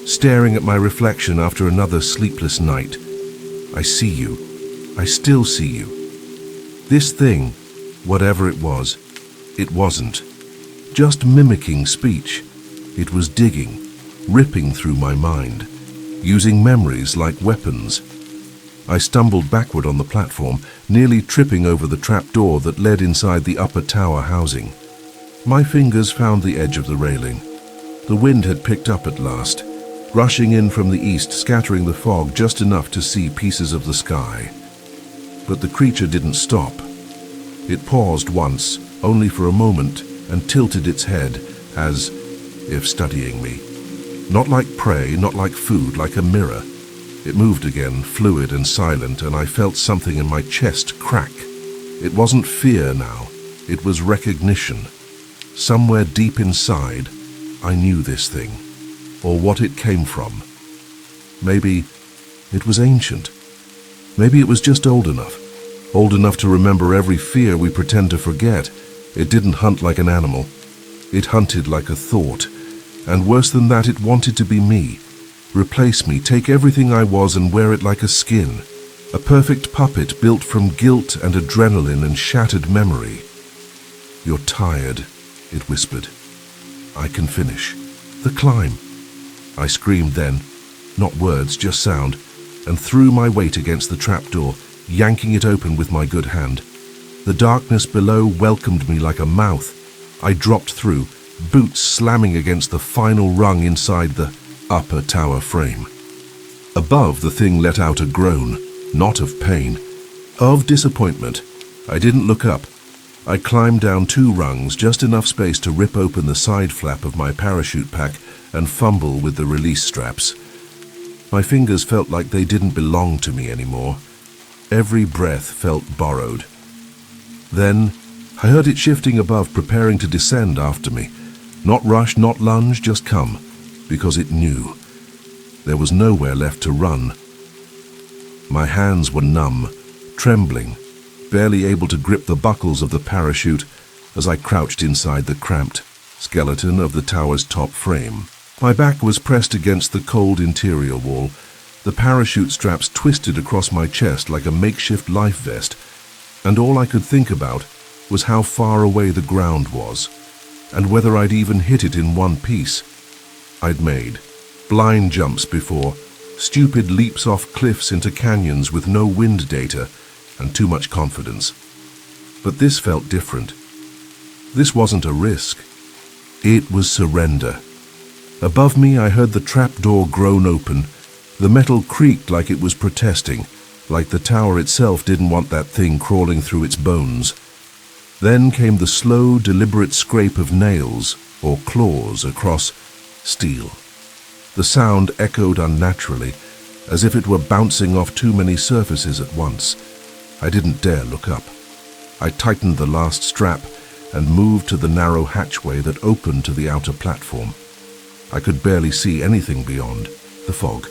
staring at my reflection after another sleepless night. "I see you. I still see you." This thing, whatever it was, it wasn't just mimicking speech. It was digging, ripping through my mind, using memories like weapons. I stumbled backward on the platform, nearly tripping over the trapdoor that led inside the upper tower housing. My fingers found the edge of the railing. The wind had picked up at last, rushing in from the east, scattering the fog just enough to see pieces of the sky. But the creature didn't stop. It paused once, only for a moment, and tilted its head, as if studying me. Not like prey, not like food, like a mirror. It moved again, fluid and silent, and I felt something in my chest crack. It wasn't fear now, it was recognition. Somewhere deep inside, I knew this thing, or what it came from. Maybe it was ancient. Maybe it was just old enough to remember every fear we pretend to forget. It didn't hunt like an animal. It hunted like a thought. And worse than that, it wanted to be me. Replace me, take everything I was and wear it like a skin. A perfect puppet built from guilt and adrenaline and shattered memory. "You're tired," it whispered. "I can finish. The climb." I screamed then, not words, just sound, and threw my weight against the trapdoor, yanking it open with my good hand. The darkness below welcomed me like a mouth. I dropped through, boots slamming against the final rung inside the upper tower frame. Above, the thing let out a groan, not of pain, of disappointment. I didn't look up. I climbed down 2 rungs, just enough space to rip open the side flap of my parachute pack and fumble with the release straps. My fingers felt like they didn't belong to me anymore. Every breath felt borrowed. Then, I heard it shifting above, preparing to descend after me. Not rush, not lunge, just come, because it knew. There was nowhere left to run. My hands were numb, trembling, barely able to grip the buckles of the parachute as I crouched inside the cramped skeleton of the tower's top frame. My back was pressed against the cold interior wall. The parachute straps twisted across my chest like a makeshift life vest, and all I could think about was how far away the ground was, and whether I'd even hit it in one piece. I'd made blind jumps before, stupid leaps off cliffs into canyons with no wind data and too much confidence. But this felt different. This wasn't a risk. It was surrender. Above me, I heard the trapdoor groan open. The metal creaked like it was protesting, like the tower itself didn't want that thing crawling through its bones. Then came the slow, deliberate scrape of nails or claws across steel. The sound echoed unnaturally, as if it were bouncing off too many surfaces at once. I didn't dare look up. I tightened the last strap and moved to the narrow hatchway that opened to the outer platform. I could barely see anything beyond, the fog.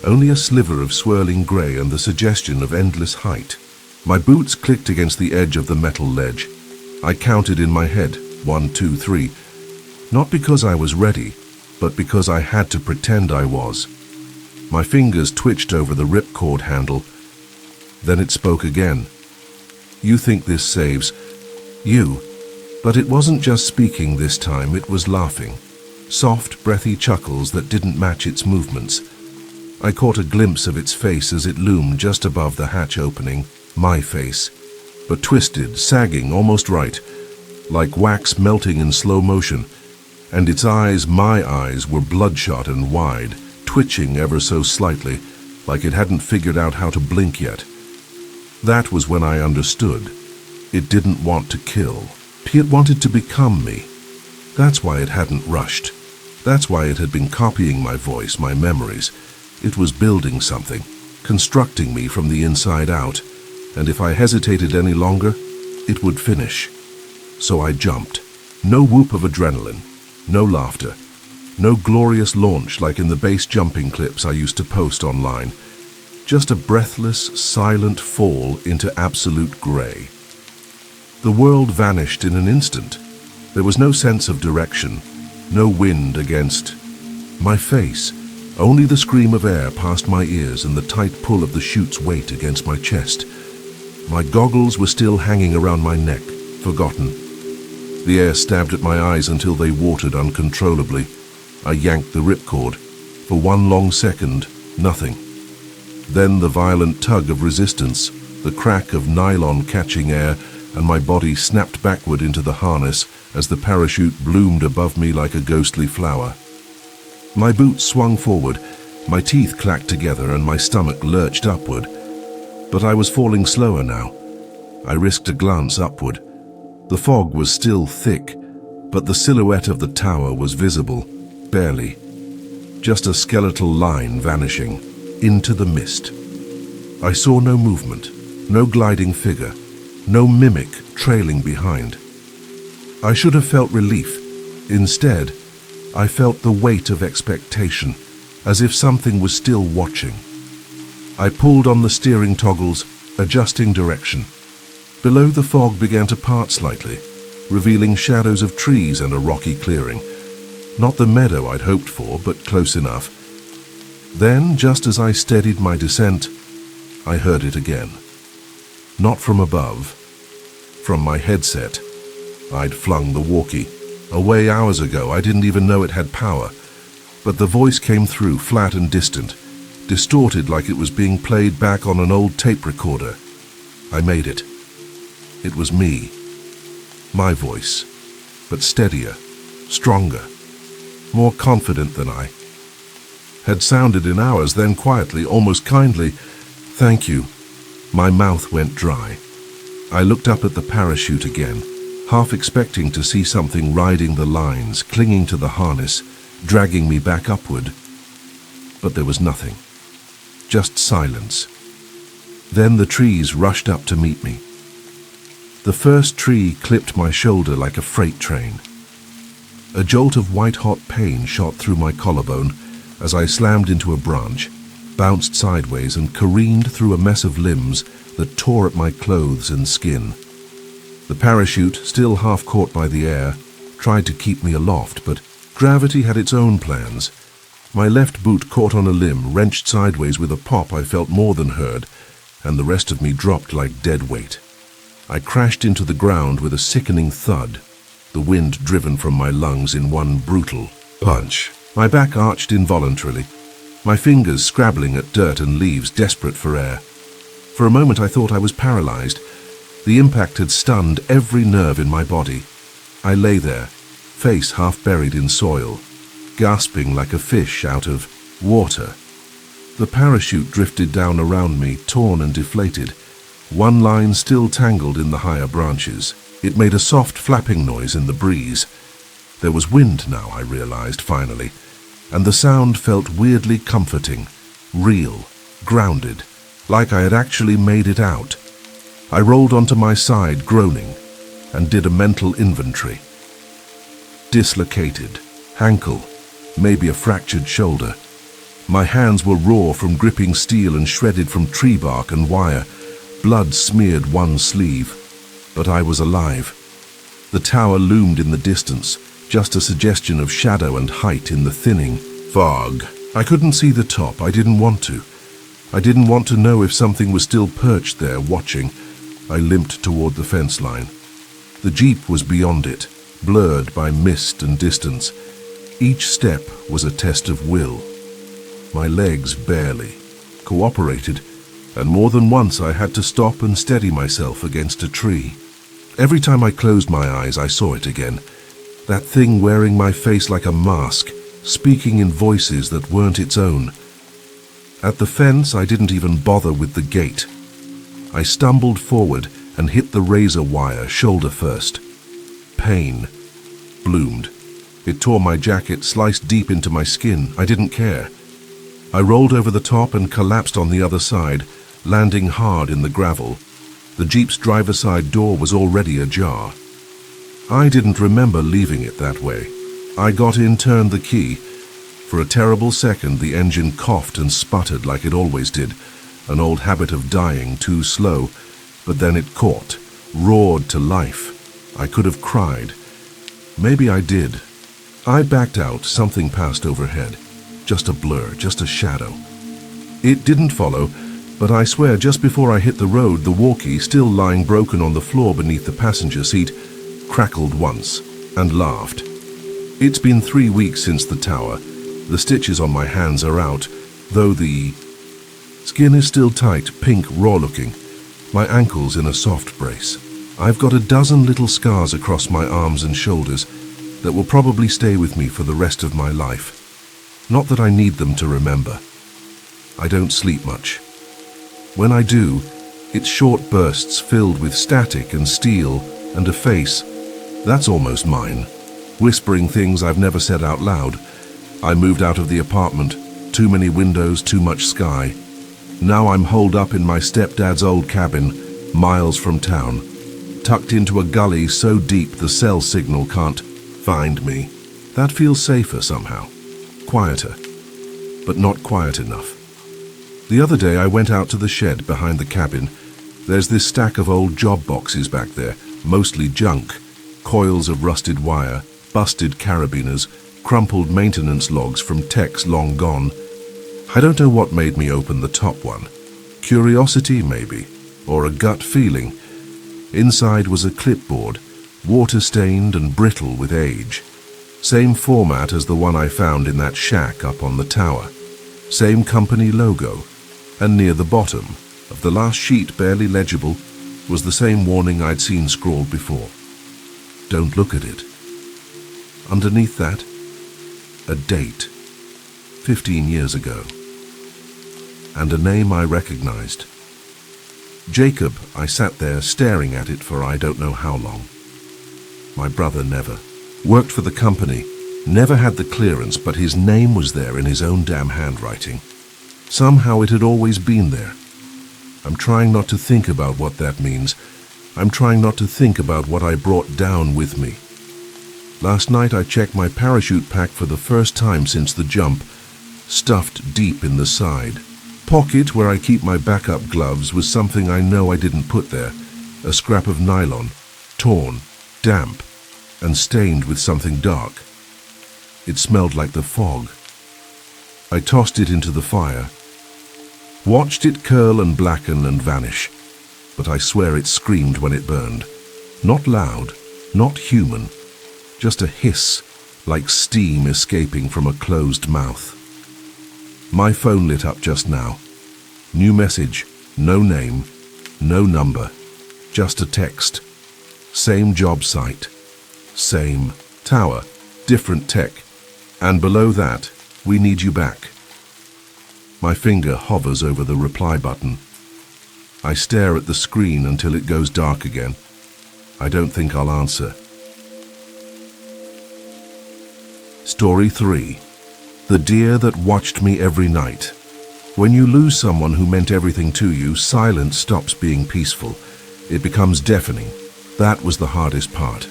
Only a sliver of swirling grey and the suggestion of endless height. My boots clicked against the edge of the metal ledge. I counted in my head, 1, 2, 3. Not because I was ready, but because I had to pretend I was. My fingers twitched over the ripcord handle. Then it spoke again. You think this saves you. But it wasn't just speaking this time, it was laughing. Soft, breathy chuckles that didn't match its movements. I caught a glimpse of its face as it loomed just above the hatch opening, my face, but twisted, sagging, almost right, like wax melting in slow motion, and its eyes, my eyes, were bloodshot and wide, twitching ever so slightly, like it hadn't figured out how to blink yet. That was when I understood. It didn't want to kill. It wanted to become me. That's why it hadn't rushed. That's why it had been copying my voice, my memories. It was building something, constructing me from the inside out, and if I hesitated any longer, it would finish. So I jumped. No whoop of adrenaline, no laughter, no glorious launch like in the base jumping clips I used to post online. Just a breathless, silent fall into absolute grey. The world vanished in an instant. There was no sense of direction, no wind against my face, only the scream of air past my ears and the tight pull of the chute's weight against my chest. My goggles were still hanging around my neck, forgotten. The air stabbed at my eyes until they watered uncontrollably. I yanked the ripcord. For one long second, nothing. Then the violent tug of resistance, the crack of nylon catching air, and my body snapped backward into the harness as the parachute bloomed above me like a ghostly flower. My boots swung forward, my teeth clacked together, and my stomach lurched upward. But I was falling slower now. I risked a glance upward. The fog was still thick, but the silhouette of the tower was visible, barely. Just a skeletal line vanishing into the mist. I saw no movement, no gliding figure, no mimic trailing behind. I should have felt relief. Instead, I felt the weight of expectation, as if something was still watching. I pulled on the steering toggles, adjusting direction. Below, the fog began to part slightly, revealing shadows of trees and a rocky clearing. Not the meadow I'd hoped for, but close enough. Then, just as I steadied my descent, I heard it again. Not from above, from my headset. I'd flung the walkie away hours ago. I didn't even know it had power. But the voice came through, flat and distant, distorted like it was being played back on an old tape recorder. I made it. It was me. My voice, but steadier, stronger, more confident than I. had sounded in hours, then quietly, almost kindly, "Thank you." My mouth went dry. I looked up at the parachute again, half expecting to see something riding the lines, clinging to the harness, dragging me back upward. But there was nothing. Just silence. Then the trees rushed up to meet me. The first tree clipped my shoulder like a freight train. A jolt of white-hot pain shot through my collarbone as I slammed into a branch, bounced sideways and careened through a mess of limbs that tore at my clothes and skin. The parachute, still half caught by the air, tried to keep me aloft, but gravity had its own plans. My left boot caught on a limb, wrenched sideways with a pop I felt more than heard, and the rest of me dropped like dead weight. I crashed into the ground with a sickening thud, the wind driven from my lungs in one brutal punch. My back arched involuntarily, my fingers scrabbling at dirt and leaves, desperate for air. For a moment I thought I was paralyzed. The impact had stunned every nerve in my body. I lay there, face half buried in soil, gasping like a fish out of water. The parachute drifted down around me, torn and deflated, one line still tangled in the higher branches. It made a soft flapping noise in the breeze. There was wind now, I realized finally, and the sound felt weirdly comforting, real, grounded, like I had actually made it out. I rolled onto my side, groaning, and did a mental inventory. Dislocated, ankle, maybe a fractured shoulder. My hands were raw from gripping steel and shredded from tree bark and wire. Blood smeared one sleeve, but I was alive. The tower loomed in the distance, just a suggestion of shadow and height in the thinning fog. I couldn't see the top. I didn't want to. I didn't want to know if something was still perched there, watching. I limped toward the fence line. The jeep was beyond it, blurred by mist and distance. Each step was a test of will. My legs barely cooperated, and more than once I had to stop and steady myself against a tree. Every time I closed my eyes, I saw it again. That thing wearing my face like a mask, speaking in voices that weren't its own. At the fence, I didn't even bother with the gate. I stumbled forward and hit the razor wire shoulder first. Pain bloomed. It tore my jacket, sliced deep into my skin. I didn't care. I rolled over the top and collapsed on the other side, landing hard in the gravel. The jeep's driver's side door was already ajar. I didn't remember leaving it that way. I got in, turned the key. For a terrible second, the engine coughed and sputtered like it always did, an old habit of dying too slow, but then it caught, roared to life. I could have cried. Maybe I did. I backed out, something passed overhead. Just a blur, just a shadow. It didn't follow, but I swear just before I hit the road, the walkie, still lying broken on the floor beneath the passenger seat, crackled once and laughed. It's been 3 weeks since the tower. The stitches on my hands are out, though the skin is still tight, pink, raw-looking. My ankle's in a soft brace. I've got a dozen little scars across my arms and shoulders that will probably stay with me for the rest of my life. Not that I need them to remember. I don't sleep much. When I do, it's short bursts filled with static and steel and a face. That's almost mine, whispering things I've never said out loud. I moved out of the apartment. Too many windows, too much sky. Now I'm holed up in my stepdad's old cabin, miles from town, tucked into a gully so deep the cell signal can't find me. That feels safer somehow. Quieter, but not quiet enough. The other day I went out to the shed behind the cabin. There's this stack of old job boxes back there, mostly junk, coils of rusted wire, busted carabiners, crumpled maintenance logs from techs long gone. I don't know what made me open the top one. Curiosity, maybe, or a gut feeling. Inside was a clipboard, water-stained and brittle with age. Same format as the one I found in that shack up on the tower. Same company logo, and near the bottom of the last sheet, barely legible, was the same warning I'd seen scrawled before. Don't look at it. Underneath that, a date. 15 years ago. And a name I recognized. Jacob. I sat there staring at it for I don't know how long. My brother never. Worked for the company, never had the clearance, but his name was there in his own damn handwriting. Somehow it had always been there. I'm trying not to think about what that means. I'm trying not to think about what I brought down with me. Last night I checked my parachute pack for the first time since the jump, stuffed deep in the side. Pocket where I keep my backup gloves was something I know I didn't put there, a scrap of nylon, torn, damp, and stained with something dark. It smelled like the fog. I tossed it into the fire, watched it curl and blacken and vanish, but I swear it screamed when it burned. Not loud, not human, just a hiss, like steam escaping from a closed mouth. My phone lit up just now. New message, no name, no number, just a text. Same job site, same tower, different tech, and below that, we need you back. My finger hovers over the reply button. I stare at the screen until it goes dark again. I don't think I'll answer. Story 3. The deer that watched me every night. When you lose someone who meant everything to you, silence stops being peaceful. It becomes deafening. That was the hardest part.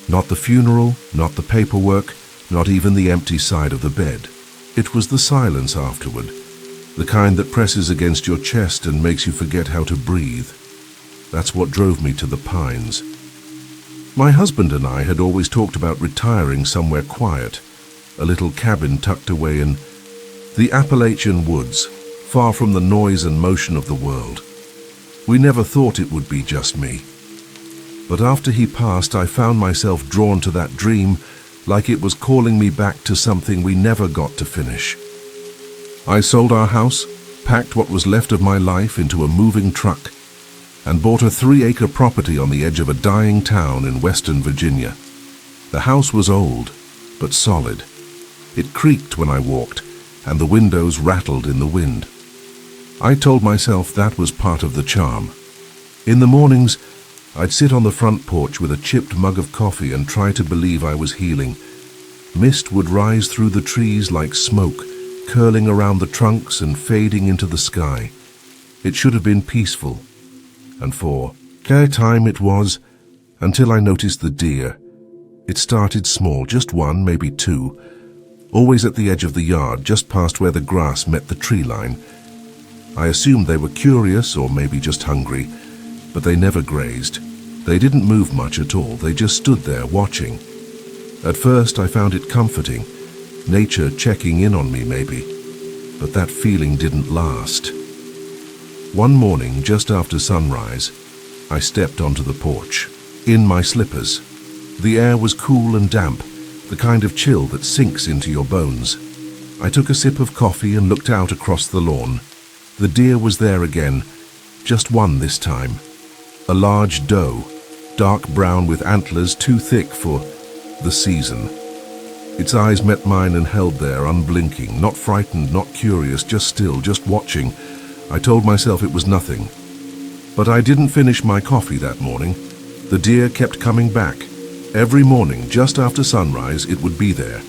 Not the funeral, not the paperwork, not even the empty side of the bed. It was the silence afterward, the kind that presses against your chest and makes you forget how to breathe. That's what drove me to the pines. My husband and I had always talked about retiring somewhere quiet, a little cabin tucked away in the Appalachian woods, far from the noise and motion of the world. We never thought it would be just me. But after he passed, I found myself drawn to that dream, like it was calling me back to something we never got to finish. I sold our house, packed what was left of my life into a moving truck, and bought a 3-acre property on the edge of a dying town in western Virginia. The house was old, but solid. It creaked when I walked, and the windows rattled in the wind. I told myself that was part of the charm. In the mornings, I'd sit on the front porch with a chipped mug of coffee and try to believe I was healing. Mist would rise through the trees like smoke, curling around the trunks and fading into the sky. It should have been peaceful. And for a time it was, until I noticed the deer. It started small, just one, maybe two, always at the edge of the yard, just past where the grass met the tree line. I assumed they were curious or maybe just hungry, but they never grazed. They didn't move much at all, they just stood there watching. At first I found it comforting, nature checking in on me maybe, but that feeling didn't last. One morning, just after sunrise, I stepped onto the porch, in my slippers. The air was cool and damp, the kind of chill that sinks into your bones. I took a sip of coffee and looked out across the lawn. The deer was there again, just one this time. A large doe, dark brown with antlers too thick for the season. Its eyes met mine and held there, unblinking, not frightened, not curious, just still, just watching. I told myself it was nothing. But I didn't finish my coffee that morning. The deer kept coming back. Every morning, just after sunrise, it would be there.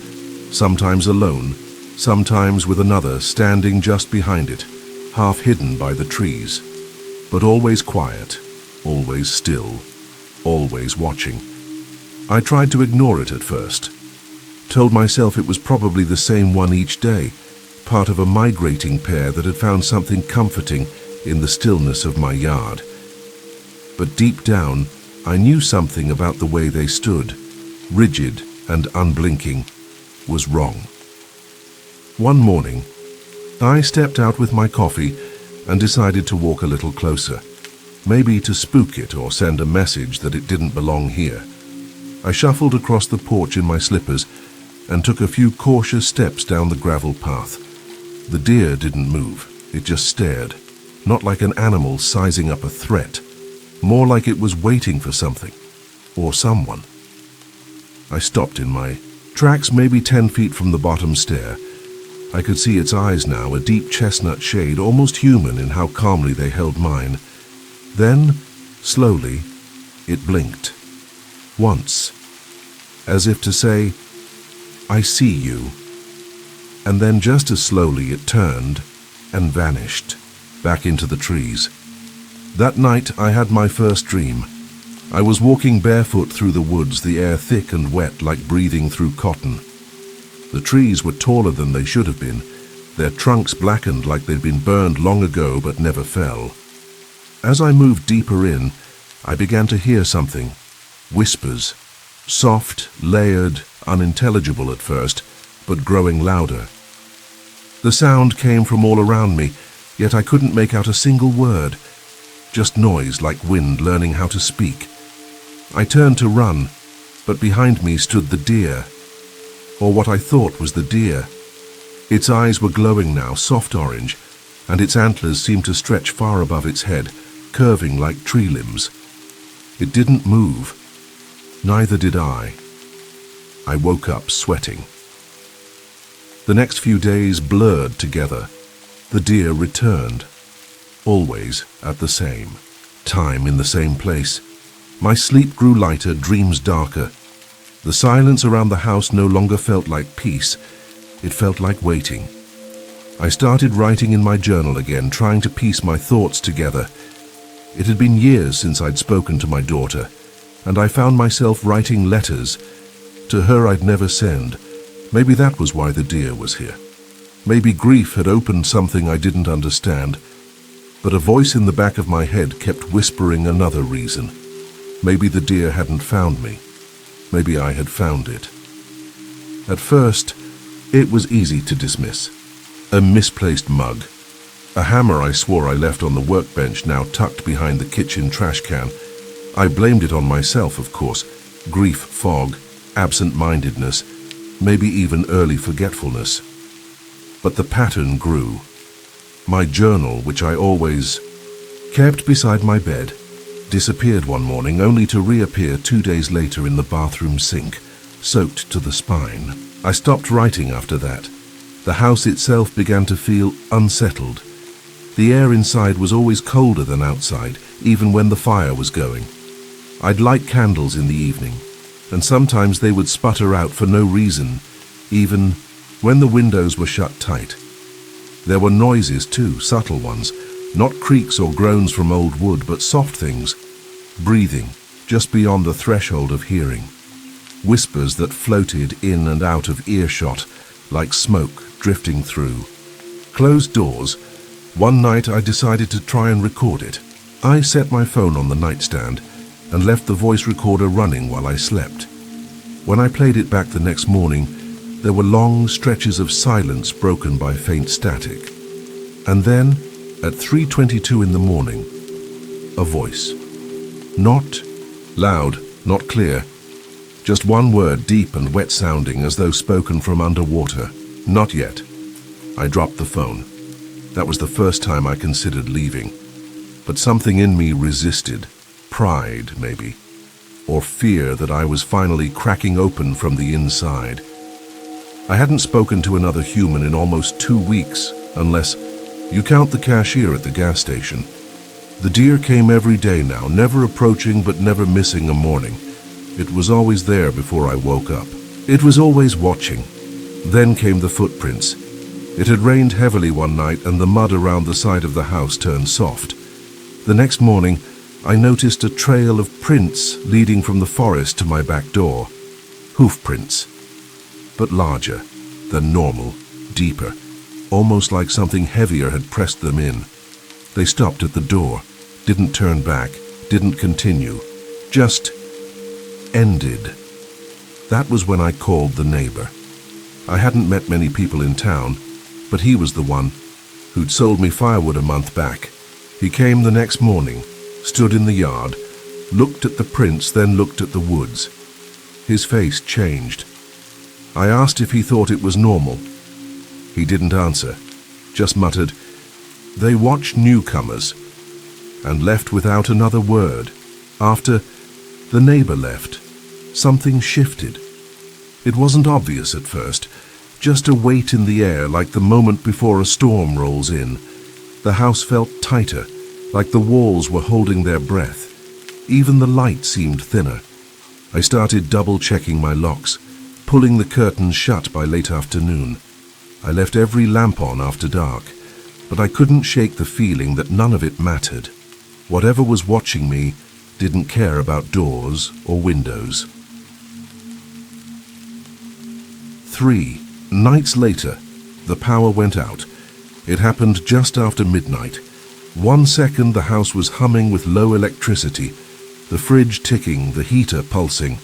Sometimes alone, sometimes with another standing just behind it, half hidden by the trees. But always quiet, always still, always watching. I tried to ignore it at first. Told myself it was probably the same one each day, part of a migrating pair that had found something comforting in the stillness of my yard. But deep down, I knew something about the way they stood, rigid and unblinking, was wrong. One morning, I stepped out with my coffee and decided to walk a little closer, maybe to spook it or send a message that it didn't belong here. I shuffled across the porch in my slippers and took a few cautious steps down the gravel path. The deer didn't move, it just stared, not like an animal sizing up a threat, more like it was waiting for something, or someone. I stopped in my tracks maybe 10 feet from the bottom stair, I could see its eyes now, a deep chestnut shade, almost human in how calmly they held mine. Then, slowly, it blinked. Once, as if to say, "I see you." And then just as slowly it turned and vanished back into the trees. That night I had my first dream. I was walking barefoot through the woods, the air thick and wet like breathing through cotton. The trees were taller than they should have been, their trunks blackened like they'd been burned long ago but never fell. As I moved deeper in, I began to hear something. Whispers. Soft, layered, unintelligible at first, but growing louder. The sound came from all around me, yet I couldn't make out a single word. Just noise like wind learning how to speak. I turned to run, but behind me stood the deer. Or what I thought was the deer. Its eyes were glowing now, soft orange, and its antlers seemed to stretch far above its head, curving like tree limbs. It didn't move. Neither did I. I woke up sweating. The next few days blurred together. The deer returned, always at the same time in the same place. My sleep grew lighter, dreams darker. The silence around the house no longer felt like peace. It felt like waiting. I started writing in my journal again, trying to piece my thoughts together. It had been years since I'd spoken to my daughter, and I found myself writing letters. To her I'd never send. Maybe that was why the deer was here. Maybe grief had opened something I didn't understand, but a voice in the back of my head kept whispering another reason. Maybe the deer hadn't found me. Maybe I had found it. At first, it was easy to dismiss. A misplaced mug. A hammer I swore I left on the workbench, now tucked behind the kitchen trash can. I blamed it on myself, of course. Grief, fog, absent-mindedness, maybe even early forgetfulness. But the pattern grew. My journal, which I always kept beside my bed, disappeared one morning, only to reappear 2 days later in the bathroom sink, soaked to the spine. I stopped writing after that. The house itself began to feel unsettled. The air inside was always colder than outside, even when the fire was going. I'd light candles in the evening, and sometimes they would sputter out for no reason, even when the windows were shut tight. There were noises too, subtle ones, not creaks or groans from old wood, but soft things, breathing just beyond the threshold of hearing. Whispers that floated in and out of earshot like smoke drifting through. Closed doors. One night I decided to try and record it. I set my phone on the nightstand and left the voice recorder running while I slept. When I played it back the next morning, there were long stretches of silence broken by faint static. And then, at 3:22 in the morning, a voice. Not loud, not clear. Just one word, deep and wet-sounding, as though spoken from underwater. Not yet. I dropped the phone. That was the first time I considered leaving. But something in me resisted. Pride, maybe. Or fear that I was finally cracking open from the inside. I hadn't spoken to another human in almost 2 weeks, unless you count the cashier at the gas station. The deer came every day now, never approaching but never missing a morning. It was always there before I woke up. It was always watching. Then came the footprints. It had rained heavily one night and the mud around the side of the house turned soft. The next morning, I noticed a trail of prints leading from the forest to my back door. Hoof prints, but larger than normal, deeper, almost like something heavier had pressed them in. They stopped at the door, didn't turn back, didn't continue, just ended. That was when I called the neighbor. I hadn't met many people in town, but he was the one who'd sold me firewood a month back. He came the next morning, stood in the yard, looked at the prints, then looked at the woods. His face changed. I asked if he thought it was normal. He didn't answer, just muttered, "They watch newcomers," and left without another word. After the neighbor left, something shifted. It wasn't obvious at first. just a weight in the air like the moment before a storm rolls in. The house felt tighter, like the walls were holding their breath. Even the light seemed thinner. I started double-checking my locks, pulling the curtains shut by late afternoon. I left every lamp on after dark, but I couldn't shake the feeling that none of it mattered. Whatever was watching me didn't care about doors or windows. 3 nights later, the power went out. It happened just after midnight. 1 second the house was humming with low electricity, the fridge ticking, the heater pulsing.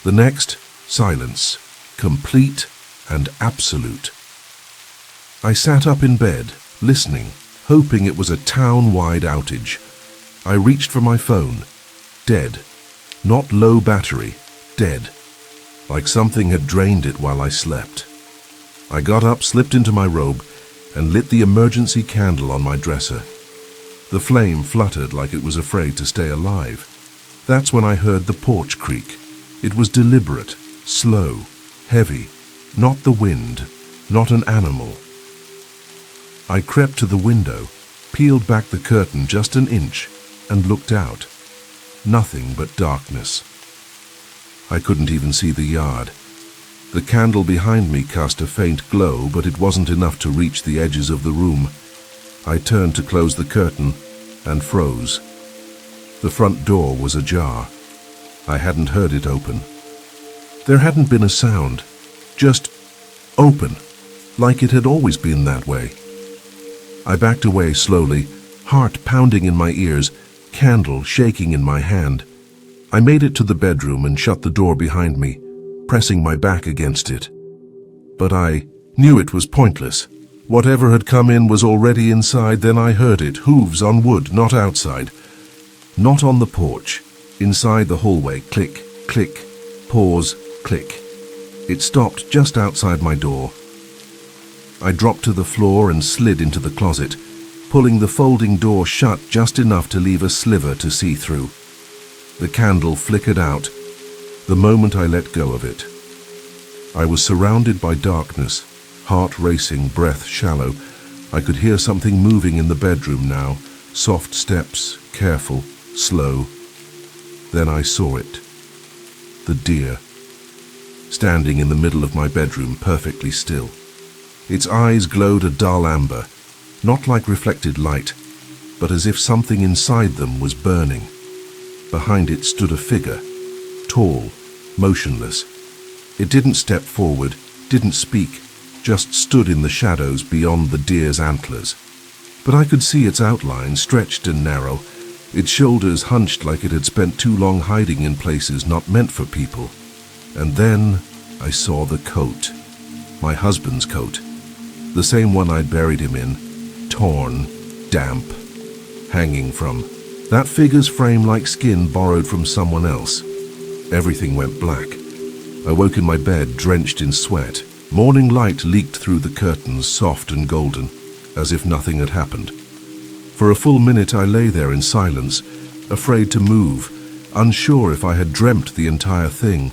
The next, silence, complete and absolute. I sat up in bed, listening, hoping it was a town-wide outage. I reached for my phone. Dead. Not low battery, dead. Like something had drained it while I slept. I got up, slipped into my robe, and lit the emergency candle on my dresser. The flame fluttered like it was afraid to stay alive. That's when I heard the porch creak. It was deliberate, slow, heavy. Not the wind, not an animal. I crept to the window, peeled back the curtain just an inch, and looked out. Nothing but darkness. I couldn't even see the yard. The candle behind me cast a faint glow, but it wasn't enough to reach the edges of the room. I turned to close the curtain and froze. The front door was ajar. I hadn't heard it open. There hadn't been a sound, just open, like it had always been that way. I backed away slowly, heart pounding in my ears, candle shaking in my hand. I made it to the bedroom and shut the door behind me, pressing my back against it. But I knew it was pointless. Whatever had come in was already inside. Then I heard it, hooves on wood, not outside. Not on the porch. Inside the hallway, click, click, pause, click. It stopped just outside my door. I dropped to the floor and slid into the closet, pulling the folding door shut just enough to leave a sliver to see through. The candle flickered out the moment I let go of it. I was surrounded by darkness, heart racing, breath shallow. I could hear something moving in the bedroom now, soft steps, careful, slow. Then I saw it. The deer, standing in the middle of my bedroom, perfectly still. Its eyes glowed a dull amber, not like reflected light, but as if something inside them was burning. Behind it stood a figure, tall, motionless. It didn't step forward, didn't speak, just stood in the shadows beyond the deer's antlers. But I could see its outline, stretched and narrow, its shoulders hunched like it had spent too long hiding in places not meant for people. And then I saw the coat, my husband's coat, the same one I'd buried him in, torn, damp, hanging from that figure's frame like skin borrowed from someone else. Everything went black. I woke in my bed, drenched in sweat. Morning light leaked through the curtains, soft and golden, as if nothing had happened. For a full minute I lay there in silence, afraid to move, unsure if I had dreamt the entire thing.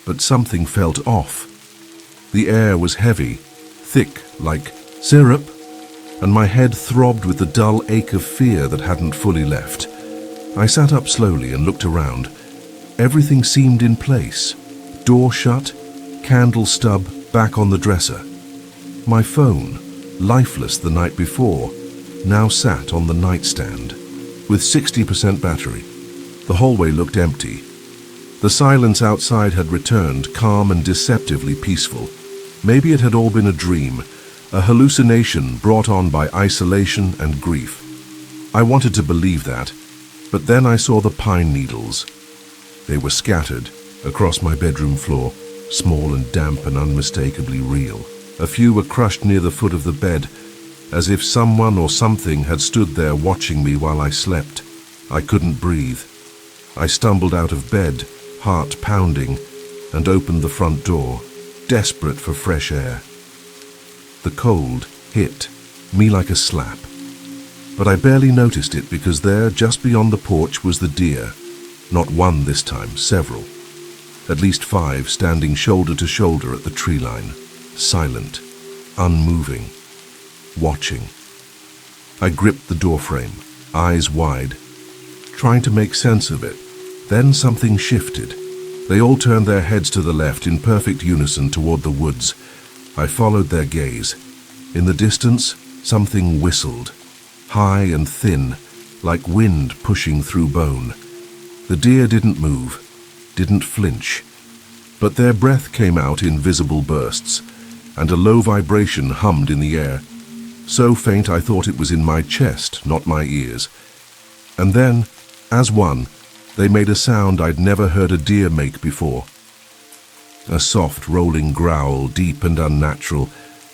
But something felt off. The air was heavy, thick like syrup, and my head throbbed with the dull ache of fear that hadn't fully left. I sat up slowly and looked around. Everything seemed in place. Door shut, candle stub back on the dresser. My phone, lifeless the night before, now sat on the nightstand, with 60% battery. The hallway looked empty. The silence outside had returned, calm and deceptively peaceful. Maybe it had all been a dream, a hallucination brought on by isolation and grief. I wanted to believe that, but then I saw the pine needles. They were scattered across my bedroom floor, small and damp and unmistakably real. A few were crushed near the foot of the bed, as if someone or something had stood there watching me while I slept. I couldn't breathe. I stumbled out of bed, heart pounding, and opened the front door, desperate for fresh air. The cold hit me like a slap, but I barely noticed it because there, just beyond the porch, was the deer. Not one this time, several. At least 5 standing shoulder to shoulder at the tree line. silent, unmoving, watching. I gripped the doorframe, eyes wide, trying to make sense of it. Then something shifted. They all turned their heads to the left in perfect unison toward the woods. I followed their gaze. In the distance, something whistled, high and thin, like wind pushing through bone. The deer didn't move, didn't flinch, but their breath came out in visible bursts, and a low vibration hummed in the air, so faint I thought it was in my chest, not my ears. And then, as one, they made a sound I'd never heard a deer make before. A soft, rolling growl, deep and unnatural.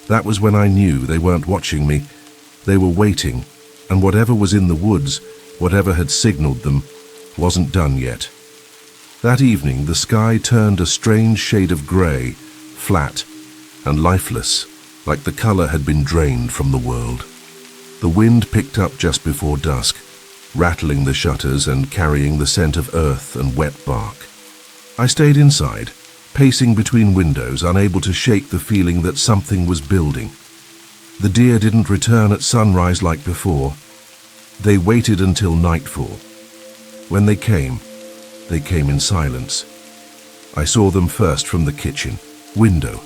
That was when I knew they weren't watching me. They were waiting, and whatever was in the woods, whatever had signaled them, wasn't done yet. That evening, the sky turned a strange shade of grey, flat and lifeless, like the colour had been drained from the world. The wind picked up just before dusk, rattling the shutters and carrying the scent of earth and wet bark. I stayed inside, pacing between windows, unable to shake the feeling that something was building. The deer didn't return at sunrise like before. They waited until nightfall. When they came in silence. I saw them first from the kitchen window,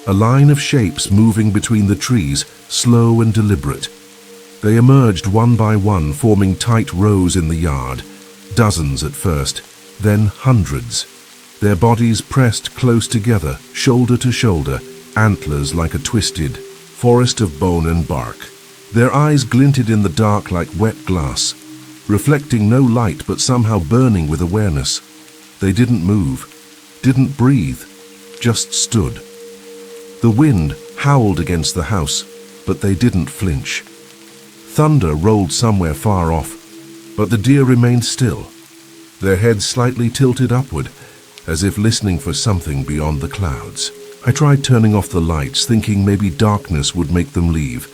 a line of shapes moving between the trees, slow and deliberate. They emerged one by one, forming tight rows in the yard, dozens at first, then hundreds. Their bodies pressed close together, shoulder to shoulder, antlers like a twisted forest of bone and bark. Their eyes glinted in the dark like wet glass, reflecting no light but somehow burning with awareness. They didn't move, didn't breathe, just stood. The wind howled against the house, but they didn't flinch. Thunder rolled somewhere far off, but the deer remained still, their heads slightly tilted upward, as if listening for something beyond the clouds. I tried turning off the lights, thinking maybe darkness would make them leave,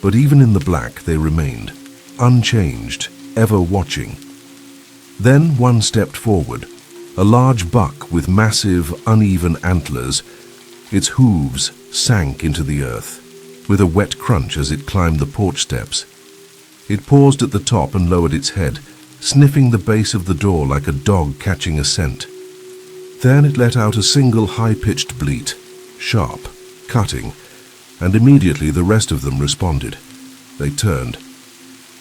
but even in the black they remained, unchanged, ever watching. Then one stepped forward, a large buck with massive, uneven antlers. Its hooves sank into the earth, with a wet crunch as it climbed the porch steps. It paused at the top and lowered its head, sniffing the base of the door like a dog catching a scent. Then it let out a single high-pitched bleat, sharp, cutting, and immediately the rest of them responded. They turned.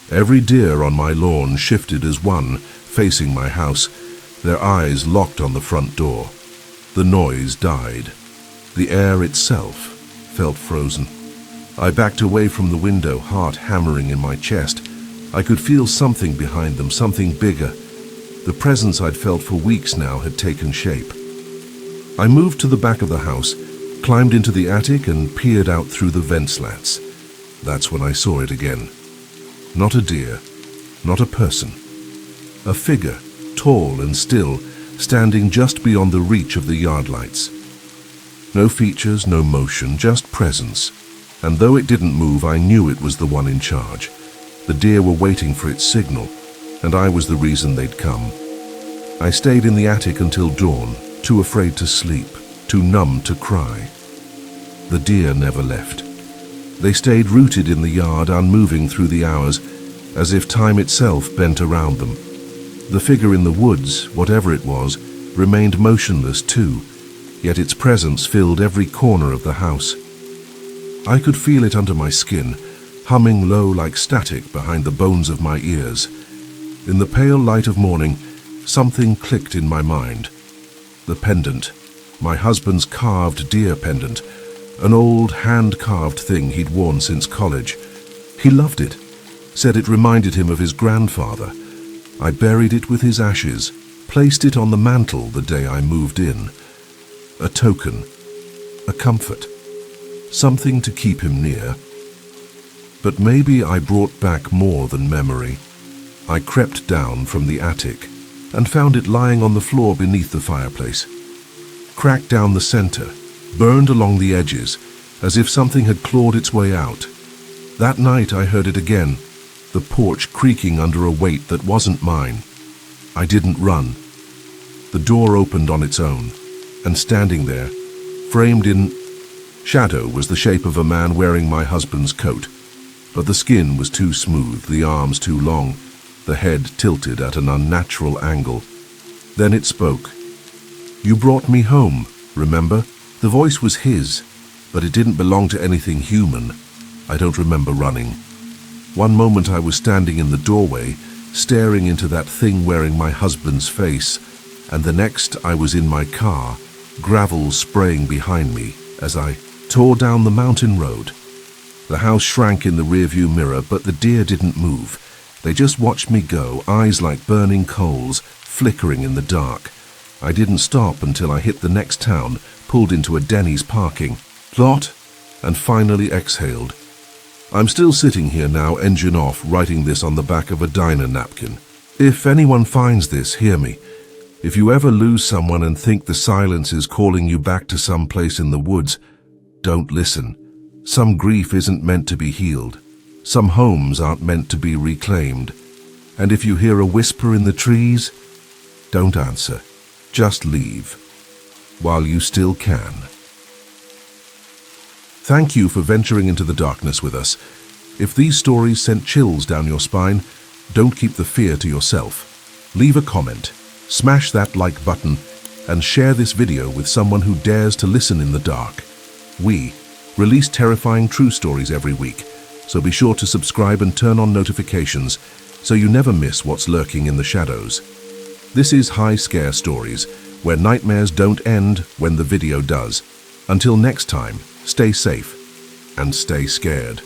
Every deer on my lawn shifted as one, facing my house, their eyes locked on the front door. The noise died. The air itself felt frozen. I backed away from the window, heart hammering in my chest. I could feel something behind them, something bigger. The presence I'd felt for weeks now had taken shape. I moved to the back of the house, climbed into the attic and peered out through the vent slats. That's when I saw it again. Not a deer, not a person. A figure, tall and still, standing just beyond the reach of the yard lights. No features, no motion, just presence. And though it didn't move, I knew it was the one in charge. The deer were waiting for its signal, and I was the reason they'd come. I stayed in the attic until dawn, too afraid to sleep, too numb to cry. The deer never left. They stayed rooted in the yard, unmoving through the hours, as if time itself bent around them. The figure in the woods, whatever it was, remained motionless too, yet its presence filled every corner of the house. I could feel it under my skin, humming low like static behind the bones of my ears. In the pale light of morning, something clicked in my mind. The pendant, my husband's carved deer pendant, an old hand-carved thing he'd worn since college. He loved it, said it reminded him of his grandfather. I buried it with his ashes, placed it on the mantel the day I moved in. A token, a comfort, something to keep him near. But maybe I brought back more than memory. I crept down from the attic and found it lying on the floor beneath the fireplace. Cracked down the center, burned along the edges, as if something had clawed its way out. That night I heard it again, the porch creaking under a weight that wasn't mine. I didn't run. The door opened on its own, and standing there, framed in Shadow was the shape of a man wearing my husband's coat, but the skin was too smooth, the arms too long, the head tilted at an unnatural angle. Then it spoke. "You brought me home, remember?" The voice was his, but it didn't belong to anything human. I don't remember running. One moment I was standing in the doorway, staring into that thing wearing my husband's face, and the next I was in my car, gravel spraying behind me as I tore down the mountain road. The house shrank in the rearview mirror, but the deer didn't move. They just watched me go, eyes like burning coals, flickering in the dark. I didn't stop until I hit the next town, pulled into a Denny's parking lot, and finally exhaled. I'm still sitting here now, engine off, writing this on the back of a diner napkin. If anyone finds this, hear me. If you ever lose someone and think the silence is calling you back to some place in the woods, don't listen. Some grief isn't meant to be healed. Some homes aren't meant to be reclaimed. And if you hear a whisper in the trees, don't answer. Just leave, while you still can. Thank you for venturing into the darkness with us. If these stories sent chills down your spine, don't keep the fear to yourself. Leave a comment, smash that like button, and share this video with someone who dares to listen in the dark. We release terrifying true stories every week, so be sure to subscribe and turn on notifications so you never miss what's lurking in the shadows. This is High Scare Stories, where nightmares don't end when the video does. Until next time, stay safe and stay scared.